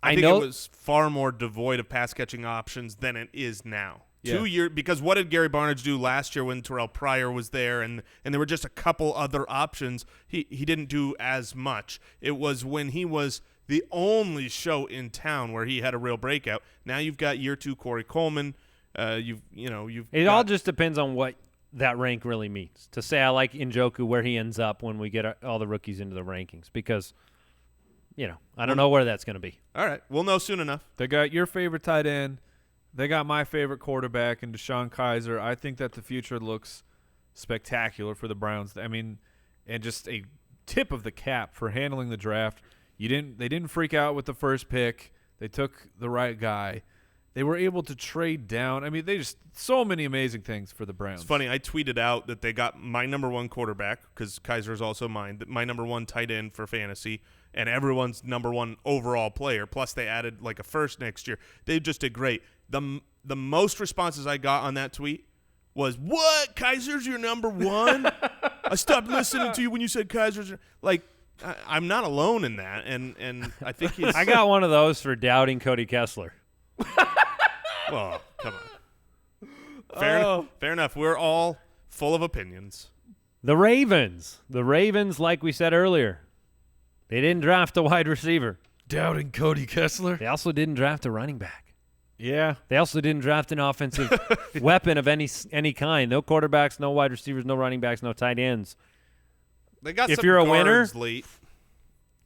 I think it was far more devoid of pass-catching options than it is now. Yeah. 2 years, because what did Gary Barnidge do last year when Terrell Pryor was there and there were just a couple other options? He didn't do as much. It was when he was the only show in town where he had a real breakout. Now you've got year 2 Corey Coleman. It all just depends on what that rank really means. To say I like Njoku where he ends up when we get all the rookies into the rankings because, I don't know where that's going to be. All right. We'll know soon enough. They got your favorite tight end. They got my favorite quarterback in Deshaun Kaiser. I think that the future looks spectacular for the Browns. And just a tip of the cap for handling the draft. They didn't freak out with the first pick. They took the right guy. They were able to trade down. They just so many amazing things for the Browns. It's funny. I tweeted out that they got my number 1 quarterback because Kaiser is also mine. My number 1 tight end for fantasy, and everyone's number 1 overall player. Plus, they added like a first next year. They just did great. The most responses I got on that tweet was, "What? Kaiser's your number 1? I stopped listening to you when you said Kaiser's." I'm not alone in that, and I think he's. I got one of those for doubting Cody Kessler. Well, come on. Fair enough. We're all full of opinions. The Ravens, like we said earlier, they didn't draft a wide receiver. Doubting Cody Kessler. They also didn't draft a running back. Yeah. They also didn't draft an offensive weapon of any kind. No quarterbacks, no wide receivers, no running backs, no tight ends. They got if some you're a guards winner, late.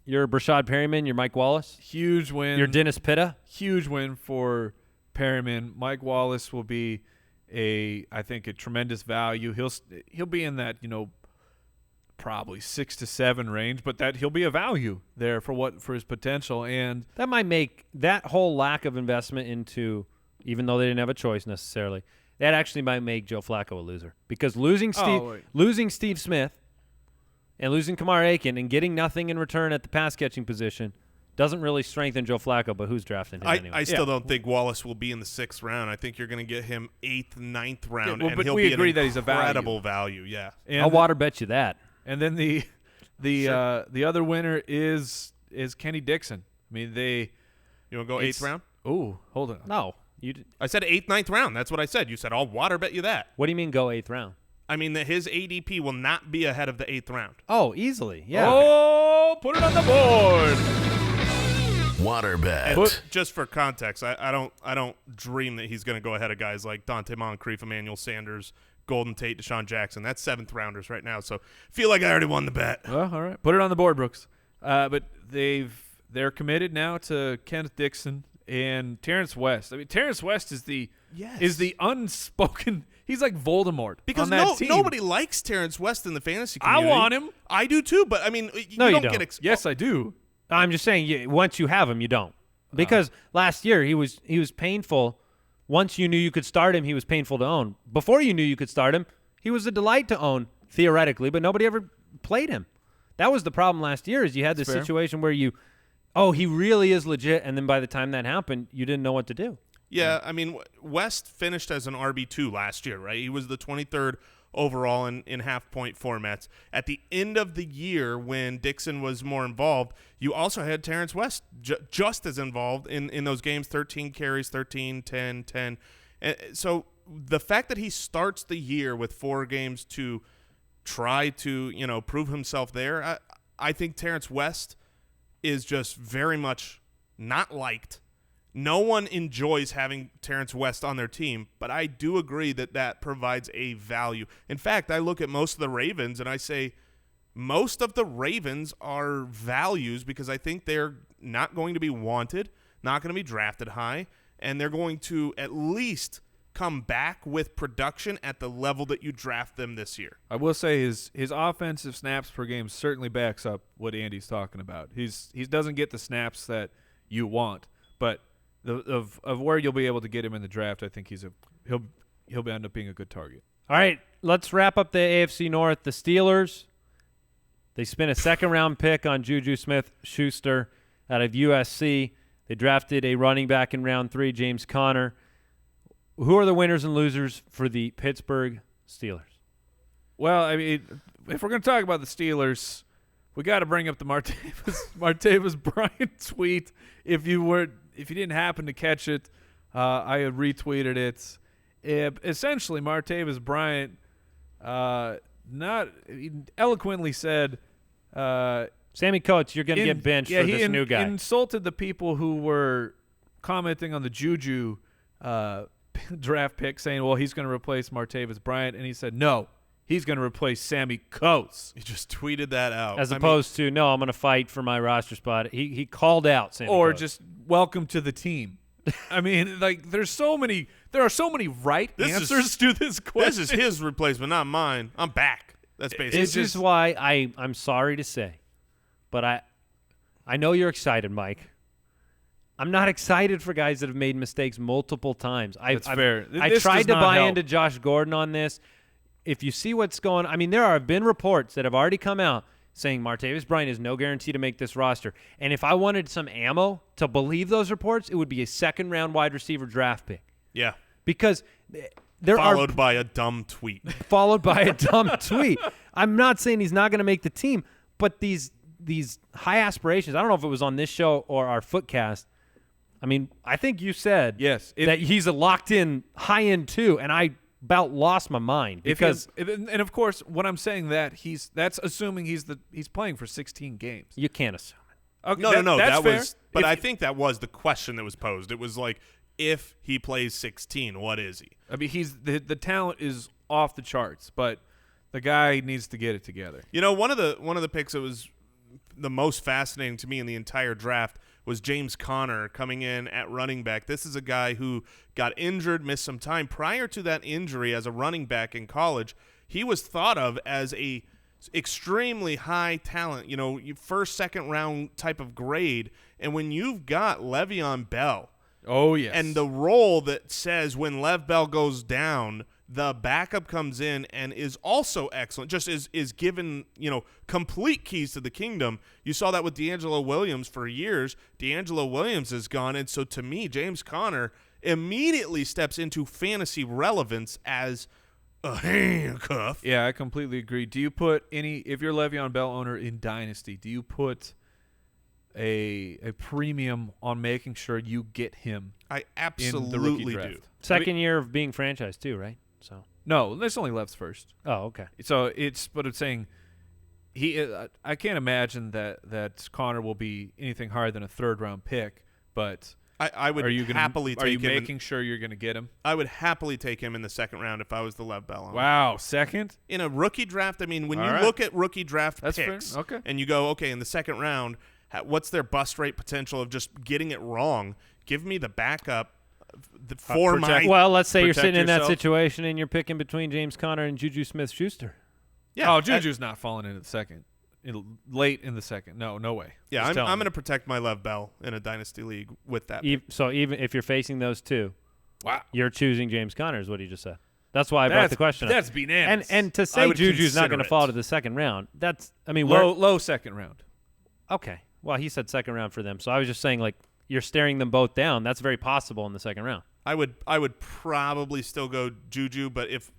You're Brashad Perryman, you're Mike Wallace. Huge win. You're Dennis Pitta. Huge win for Perryman. Mike Wallace will be I think a tremendous value. He'll be in that, probably 6 to 7 range, but that he'll be a value there for his potential, and that might make that whole lack of investment into, even though they didn't have a choice necessarily, that actually might make Joe Flacco a loser because losing Steve Smith and losing Kamar Aiken and getting nothing in return at the pass catching position Doesn't really strengthen Joe Flacco, but who's drafting him anyway? I still don't think Wallace will be in the 6th round. I think you're going to get him 8th, 9th round, and but he'll we be agree an that he's a incredible value. Yeah. And I'll water bet you that. And then the other winner is Kenny Dixon. I mean, You want to go 8th round? Oh, hold on. No. I said 8th, 9th round. That's what I said. You said, I'll water bet you that. What do you mean go 8th round? I mean that his ADP will not be ahead of the 8th round. Oh, easily. Yeah. Oh, put it on the board. Water bet. And just for context, I don't dream that he's going to go ahead of guys like Dante Moncrief, Emmanuel Sanders, Golden Tate, Deshaun Jackson. That's 7th rounders right now. So feel like I already won the bet. Well, all right. Put it on the board, Brooks. But they're committed now to Kenneth Dixon and Terrence West. I mean, Terrence West is the unspoken. He's like Voldemort because on that team. Nobody likes Terrence West in the fantasy community. I want him. I do too, but I mean, you No, you don't don't. get Yes, I do. I'm just saying, once you have him, you don't. Because last year he was painful. Once you knew you could start him, he was painful to own. Before you knew you could start him, he was a delight to own theoretically, but nobody ever played him. That was the problem last year. Is you had this situation where he really is legit, and then by the time that happened, you didn't know what to do. Yeah, I mean, West finished as an RB2 last year, right? He was the 23rd overall in half-point formats. At the end of the year, when Dixon was more involved, you also had Terrence West just as involved in those games, 13 carries, 13, 10, 10. And so the fact that he starts the year with 4 games to try to, prove himself there, I think Terrence West is just very much not liked. No one enjoys having Terrence West on their team, but I do agree that provides a value. In fact, I look at most of the Ravens and I say most of the Ravens are values because I think they're not going to be wanted, not going to be drafted high, and they're going to at least come back with production at the level that you draft them this year. I will say his offensive snaps per game certainly backs up what Andy's talking about. He doesn't get the snaps that you want, but of where you'll be able to get him in the draft, I think he'll end up being a good target. All right, let's wrap up the AFC North. The Steelers, they spent a 2nd-round pick on Juju Smith-Schuster out of USC. They drafted a running back in round 3, James Conner. Who are the winners and losers for the Pittsburgh Steelers? Well, I mean, if we're going to talk about the Steelers, we got to bring up the Martavis Bryant tweet. If you didn't happen to catch it, I had retweeted it. Essentially, Martavis Bryant eloquently said, Sammy Coates, you're going to get benched for this new guy. He insulted the people who were commenting on the Juju draft pick, saying, well, he's going to replace Martavis Bryant. And he said, no, he's going to replace Sammy Coates. He just tweeted that out. As opposed to, no, I'm going to fight for my roster spot. He called out Sammy Coates. Just welcome to the team. I mean, like, there are so many right answers to this question. This is his replacement, not mine. I'm back. That's basically This is why I'm sorry to say, but I know you're excited, Mike. I'm not excited for guys that have made mistakes multiple times. That's fair. I tried to buy into Josh Gordon on this. If you see what's going on, I mean, there have been reports that have already come out saying Martavis Bryant is no guarantee to make this roster. And if I wanted some ammo to believe those reports, it would be a 2nd-round wide receiver draft pick. Yeah. Because there followed by a dumb tweet. Followed by a dumb tweet. I'm not saying he's not going to make the team, but these high aspirations, I don't know if it was on this show or our Footcast. I mean, I think you said that he's a locked-in high-end too, and I about lost my mind because and of course, when I'm saying that, that's assuming he's playing for 16 games. You can't assume it. Okay, No, that's that fair. was. But I think that was the question that was posed. It was like, if he plays 16, what is he? I mean, the talent is off the charts, but the guy needs to get it together. One of the picks that was the most fascinating to me in the entire draft was James Conner coming in at running back. This is a guy who got injured, missed some time. Prior to that injury as a running back in college, he was thought of as a extremely high talent, first, 2nd round type of grade. And when you've got Le'Veon Bell, oh yes, and the role that says when Lev Bell goes down, The backup comes in and is also excellent, just is given, complete keys to the kingdom. You saw that with D'Angelo Williams for years. D'Angelo Williams is gone, and so to me, James Conner immediately steps into fantasy relevance as a handcuff. Yeah, I completely agree. Do you put if you're a Le'Veon Bell owner in Dynasty, do you put a premium on making sure you get him? I in the rookie absolutely draft? do. Second year of being franchised too, right? So No, this only Lev's first. Oh, okay. So but it's saying I can't imagine that Connor will be anything higher than a 3rd-round pick, but I would happily take him. Are you making sure you're going to get him? I would happily take him in the 2nd round if I was the Lev Bell owner. Wow, 2nd? In a rookie draft, I mean, when All you right. look at rookie draft That's picks fair. Okay. and you go, okay, in the 2nd round, what's their bust rate potential of just getting it wrong? Give me the backup for my Well, let's say you're protect sitting in that yourself. situation and you're picking between James Conner and Juju Smith-Schuster. yeah. Oh, Juju's not falling into the 2nd. Late in the 2nd. No way. Yeah, Just I'm tell me. going to protect my Lev Bell in a dynasty league with that. So even if you're facing those two, Wow. you're choosing James Conner is what he just said. That's why I brought the question up. That's bananas. And to I say would Juju's not consider going to it. fall to the 2nd round, that's low 2nd round. okay. Well, he said 2nd round for them, so I was just saying you're staring them both down. That's very possible in the 2nd round. I would probably still go Juju, but if,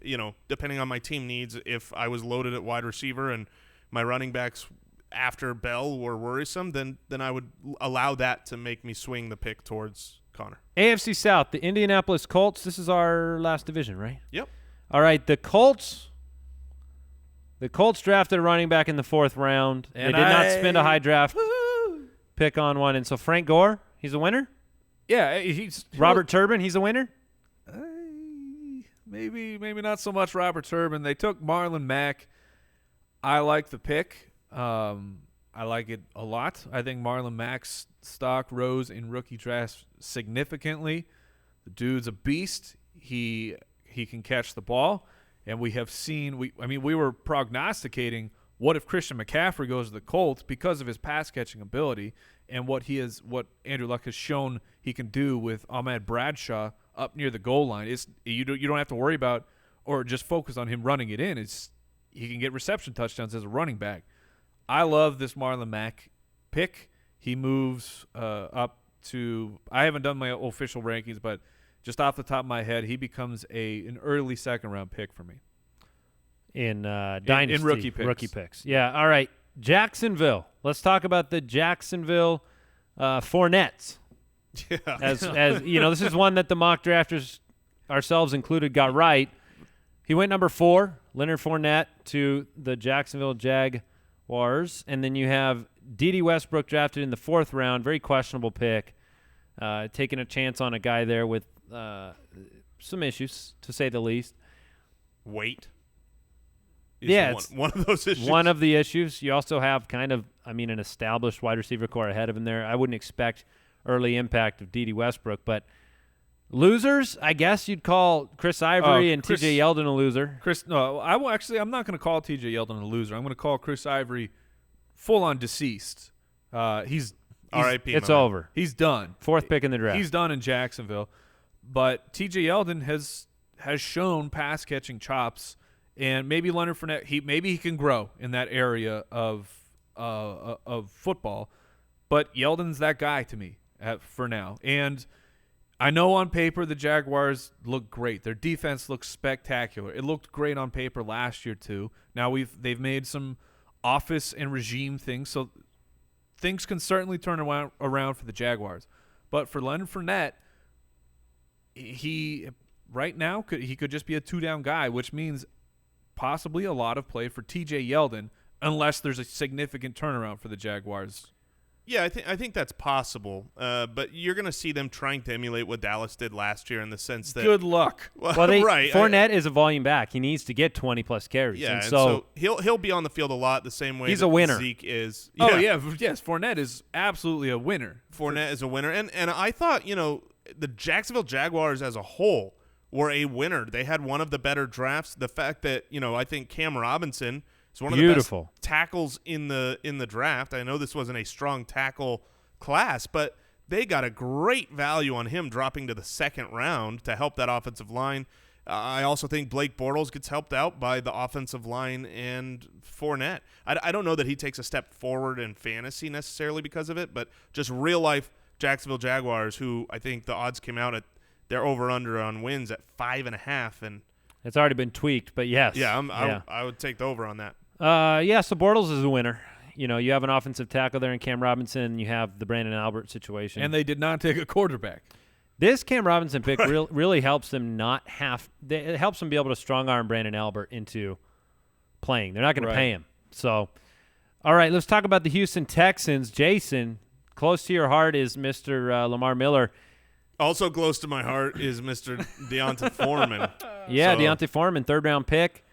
depending on my team needs, if I was loaded at wide receiver and my running backs after Bell were worrisome, then I would allow that to make me swing the pick towards Connor. AFC South, the Indianapolis Colts. This is our last division, right? Yep. All right, the Colts drafted a running back in the 4th round. And they did not spend a high draft pick on one. And so Frank Gore, he's a winner. Yeah, he's Robert Turbin, he's a winner. Maybe not so much Robert Turbin. They took Marlon Mack. I like the pick. I like it a lot. I think Marlon Mack's stock rose in rookie drafts significantly. The dude's a beast. He can catch the ball, and we have seen. We were prognosticating what if Christian McCaffrey goes to the Colts because of his pass catching ability and what Andrew Luck has shown he can do with Ahmad Bradshaw up near the goal line. You don't have to worry about or just focus on him running it in. He can get reception touchdowns as a running back. I love this Marlon Mack pick. He moves up to – I haven't done my official rankings, but just off the top of my head, he becomes an early 2nd round pick for me. In Dynasty. In rookie picks. Rookie picks. Yeah, all right. Jacksonville. Let's talk about the Jacksonville Fournettes. Yeah. As this is one that the mock drafters, ourselves included, got right. He went number 4, Leonard Fournette, to the Jacksonville Jaguars. And then you have D.D. Westbrook drafted in the 4th round, very questionable pick, taking a chance on a guy there with some issues, to say the least. Weight. Yeah, it's one of those issues. One of the issues. You also have an established wide receiver core ahead of him there. I wouldn't expect early impact of D.D. Westbrook, but losers, I guess you'd call Chris Ivory and T.J. Yeldon a loser. I'm not going to call T.J. Yeldon a loser. I'm going to call Chris Ivory full-on deceased. He's R.I.P. It's over. He's done. 4th pick in the draft. He's done in Jacksonville. But T.J. Yeldon has shown pass-catching chops. And maybe Leonard Fournette, maybe he can grow in that area of football, but Yeldon's that guy to me for now. And I know on paper the Jaguars look great. Their defense looks spectacular. It looked great on paper last year too. Now they've made some office and regime things, so things can certainly turn around for the Jaguars. But for Leonard Fournette, he right now could just be a 2-down guy, which means possibly a lot of play for T.J. Yeldon unless there's a significant turnaround for the Jaguars. Yeah, I think that's possible. But you're going to see them trying to emulate what Dallas did last year in the sense that good luck. Well, right. Fournette is a volume back. He needs to get 20-plus carries. Yeah, and so he'll be on the field a lot the same way he's that a winner. Zeke is. Yeah. Oh, yeah. Yes, Fournette is absolutely a winner. Fournette is a winner. And I thought, the Jacksonville Jaguars as a whole were a winner. They had one of the better drafts. The fact that, I think Cam Robinson is one of the best tackles in the draft. I know this wasn't a strong tackle class, but they got a great value on him dropping to the 2nd round to help that offensive line. I also think Blake Bortles gets helped out by the offensive line and Fournette. I don't know that he takes a step forward in fantasy necessarily because of it, but just real-life Jacksonville Jaguars, who I think the odds came out at their over-under on wins at 5.5, and It's already been tweaked, but yes. Yeah, I would take the over on that. So Bortles is a winner. You know, you have an offensive tackle there in Cam Robinson, and you have the Brandon Albert situation. And they did not take a quarterback. This Cam Robinson pick really helps them it helps them be able to strong-arm Brandon Albert into playing. They're not going to pay him. So, all right, let's talk about the Houston Texans. Jason, close to your heart is Mr. Lamar Miller. Also close to my heart is Mr. Deonta Foreman. Yeah, Deonta Foreman, third-round pick.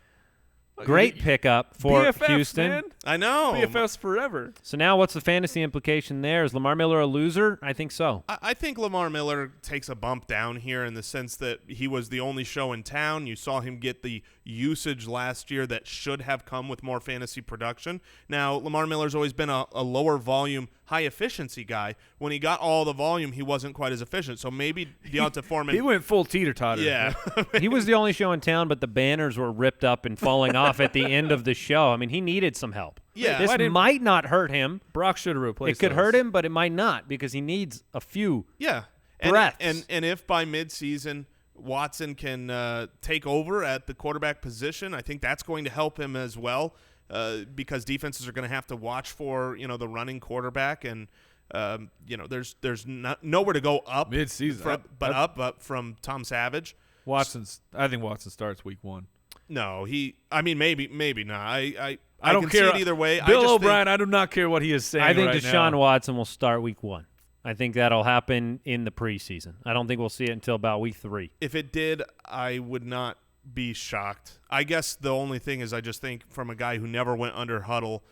Great pickup for BFFs, Houston. Man. I know. BFFs forever. So now what's the fantasy implication there? Is Lamar Miller a loser? I think so. I think Lamar Miller takes a bump down here in the sense that he was the only show in town. You saw him get the usage last year that should have come with more fantasy production. Now, Lamar Miller's always been a lower volume, high efficiency guy. When he got all the volume, he wasn't quite as efficient. So maybe Deonta Foreman. He went full teeter-totter. Yeah. He was the only show in town, but the banners were ripped up and falling off at the end of the show. I mean, he needed some help. Yeah. This might not hurt him. Brock should have replaced It could those. hurt him, but it might not because he needs a few breaths. And if by midseason Watson can take over at the quarterback position, I think that's going to help him as well because defenses are going to have to watch for the running quarterback, and there's nowhere to go up midseason, up from Tom Savage. I think Watson starts week 1. No, maybe not. I don't can care see it either way. Bill O'Brien, I do not care what he is saying. I think right Deshaun now. Watson will start week 1. I think that'll happen in the preseason. I don't think we'll see it until about week 3. If it did, I would not be shocked. I guess the only thing is I just think from a guy who never went under huddle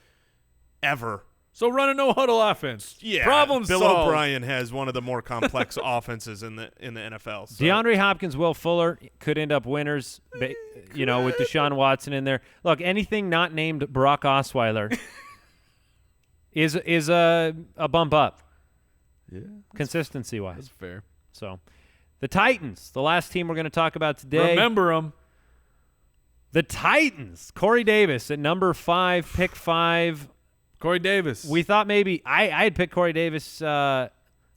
ever. So run a no-huddle offense. Yeah. Problem Bill solved. O'Brien has one of the more complex offenses in the NFL. So. DeAndre Hopkins, Will Fuller could end up winners, with Deshaun Watson in there. Look, anything not named Brock Osweiler is a bump up. Yeah. Consistency-wise. That's fair. So, the Titans, the last team we're going to talk about today. Remember them. The Titans. Corey Davis at number 5, pick 5. Corey Davis. We thought maybe I had picked Corey Davis, I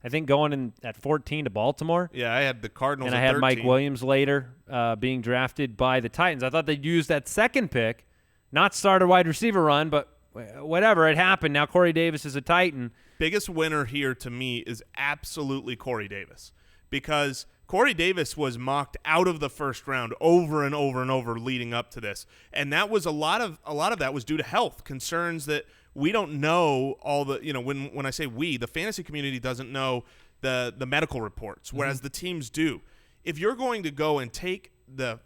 think, going in at 14 to Baltimore. Yeah, I had the Cardinals and I at had 13. Mike Williams later being drafted by the Titans. I thought they'd use that second pick, not start a wide receiver run, but whatever, it happened. Now Corey Davis is a Titan. Biggest winner here to me is absolutely Corey Davis, because Corey Davis was mocked out of the first round over and over and over leading up to this, and that was a lot of that was due to health concerns that we don't know all the when I say we, the fantasy community doesn't know the medical reports, whereas the teams do. If you're going to go and take the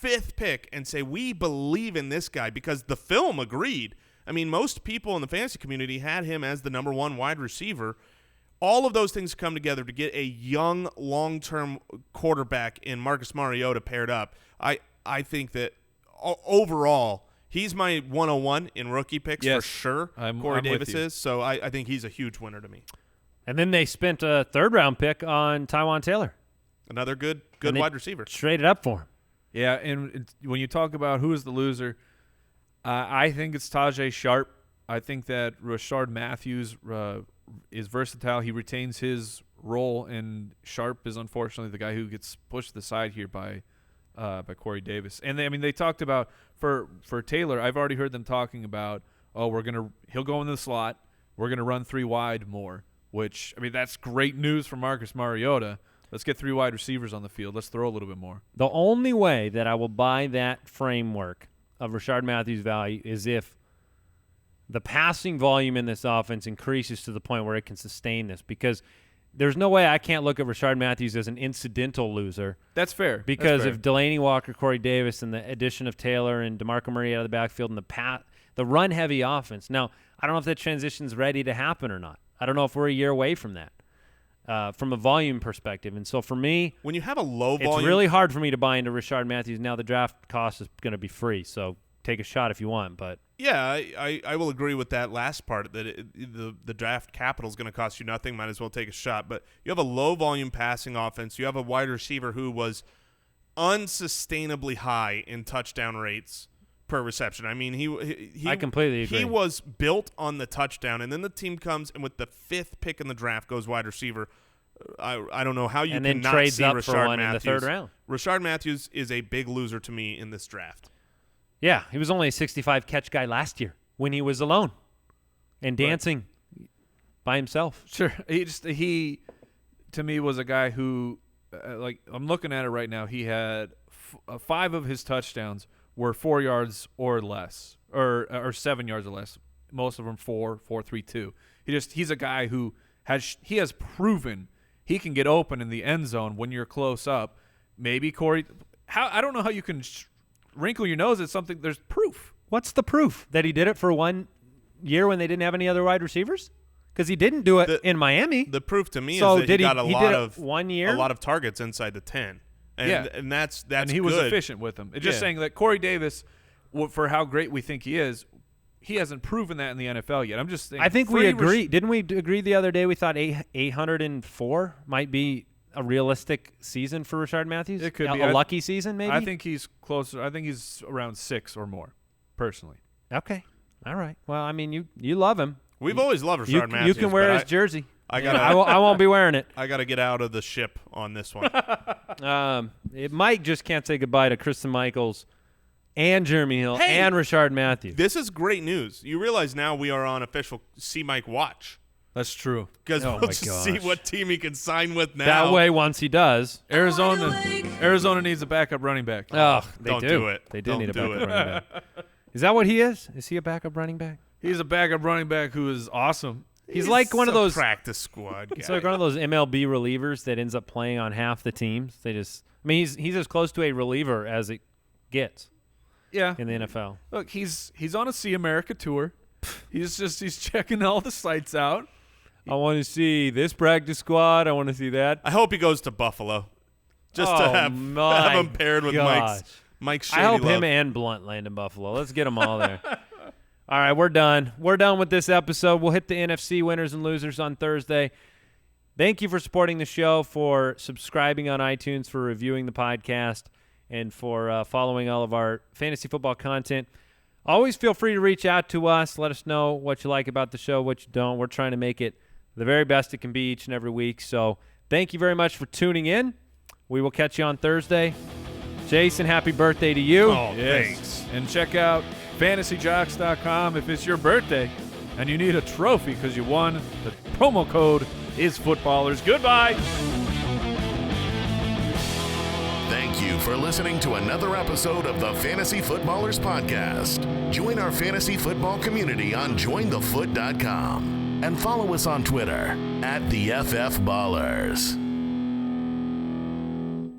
5th pick and say we believe in this guy because the film agreed. I mean, most people in the fantasy community had him as the number 1 wide receiver. All of those things come together to get a young, long-term quarterback in Marcus Mariota paired up. I think that overall he's my 101 in rookie picks for sure. Corey Davis is. So I think he's a huge winner to me. And then they spent a 3rd-round pick on Tywan Taylor. Another good wide receiver. Traded up for him. Yeah, and when you talk about who is the loser, I think it's Tajay Sharp. I think that Rashard Matthews is versatile. He retains his role, and Sharp is unfortunately the guy who gets pushed to the side here by Corey Davis. And they talked about for Taylor. I've already heard them talking about he'll go in the slot. We're gonna run 3 wide more, which that's great news for Marcus Mariota. Let's get 3 wide receivers on the field. Let's throw a little bit more. The only way that I will buy that framework of Rashard Matthews' value is if the passing volume in this offense increases to the point where it can sustain this, because there's no way I can't look at Rashard Matthews as an incidental loser. That's fair. Because of Delaney Walker, Corey Davis, and the addition of Taylor and DeMarco Murray out of the backfield and the run-heavy offense. Now, I don't know if that transition's ready to happen or not. I don't know if we're a year away from that. From a volume perspective. And so for me, when you have a low volume, it's really hard for me to buy into Rashard Matthews. Now the draft cost is going to be free, so take a shot if you want. But yeah, I will agree with that last part, that the draft capital is going to cost you nothing. Might as well take a shot. But you have a low volume passing offense. You have a wide receiver who was unsustainably high in touchdown rates per reception. I mean, he I completely agree. He was built on the touchdown, and then the team comes and with the 5th pick in the draft goes wide receiver. I don't know how you and can then not trades see up Rashard for one Matthews. in the 3rd round. Rashard Matthews is a big loser to me in this draft. Yeah, he was only a 65 catch guy last year when he was alone and dancing by himself. Sure. He to me was a guy who like I'm looking at it right now. He had 5 of his touchdowns were 4 yards or less, or 7 yards or less. Most of them 4, 3, 2. He's a guy who has proven he can get open in the end zone when you're close up. Maybe Corey. I don't know how you can wrinkle your nose at something. There's proof. What's the proof that he did it for 1 year when they didn't have any other wide receivers? Because he didn't do it in Miami. The proof to me So is that did he got he a did lot it of 1 year? a lot of targets inside the 10. And that's and he was good. efficient with them. It's just saying that Corey Davis, for how great we think he is, he hasn't proven that in the NFL yet. I'm just saying. I think we agree. Didn't we agree the other day? We thought 804 might be a realistic season for Rashard Matthews. It could be a lucky season, maybe. I think he's closer. I think he's around 6 or more, personally. Okay. All right. Well, I mean, you love him. We've always loved Rashard Matthews. You can wear but his jersey. I won't be wearing it. I got to get out of the ship on this one. Mike just can't say goodbye to Kristen Michaels and Jeremy Hill and Rashard Matthews. This is great news. You realize now we are on official C. Mike watch. That's true. Because Oh we'll my just see gosh. what team he can sign with now. That way, once he does. Arizona needs a backup running back. Oh, they Don't do. do it. They do Don't need a do backup it. running back. Is that what he is? Is he a backup running back? He's a backup running back who is awesome. He's like one of those practice squad guys. It's like one of those MLB relievers that ends up playing on half the teams. He's as close to a reliever as it gets Yeah. in the NFL. Look, he's on a See America tour. He's checking all the sites out. I want to see this practice squad. I want to see that. I hope he goes to Buffalo, just to have him paired with Mike's Shady I hope Love. him and Blunt land in Buffalo. Let's get them all there. All right, we're done. We're done with this episode. We'll hit the NFC winners and losers on Thursday. Thank you for supporting the show, for subscribing on iTunes, for reviewing the podcast, and for following all of our fantasy football content. Always feel free to reach out to us. Let us know what you like about the show, what you don't. We're trying to make it the very best it can be each and every week. So thank you very much for tuning in. We will catch you on Thursday. Jason, happy birthday to you. Oh, thanks. And check out fantasyjocks.com if it's your birthday and you need a trophy because you won. The promo code is footballers. Goodbye. Thank you for listening to another episode of the Fantasy Footballers Podcast. Join our fantasy football community on jointhefoot.com and follow us on Twitter @TheFFBallers.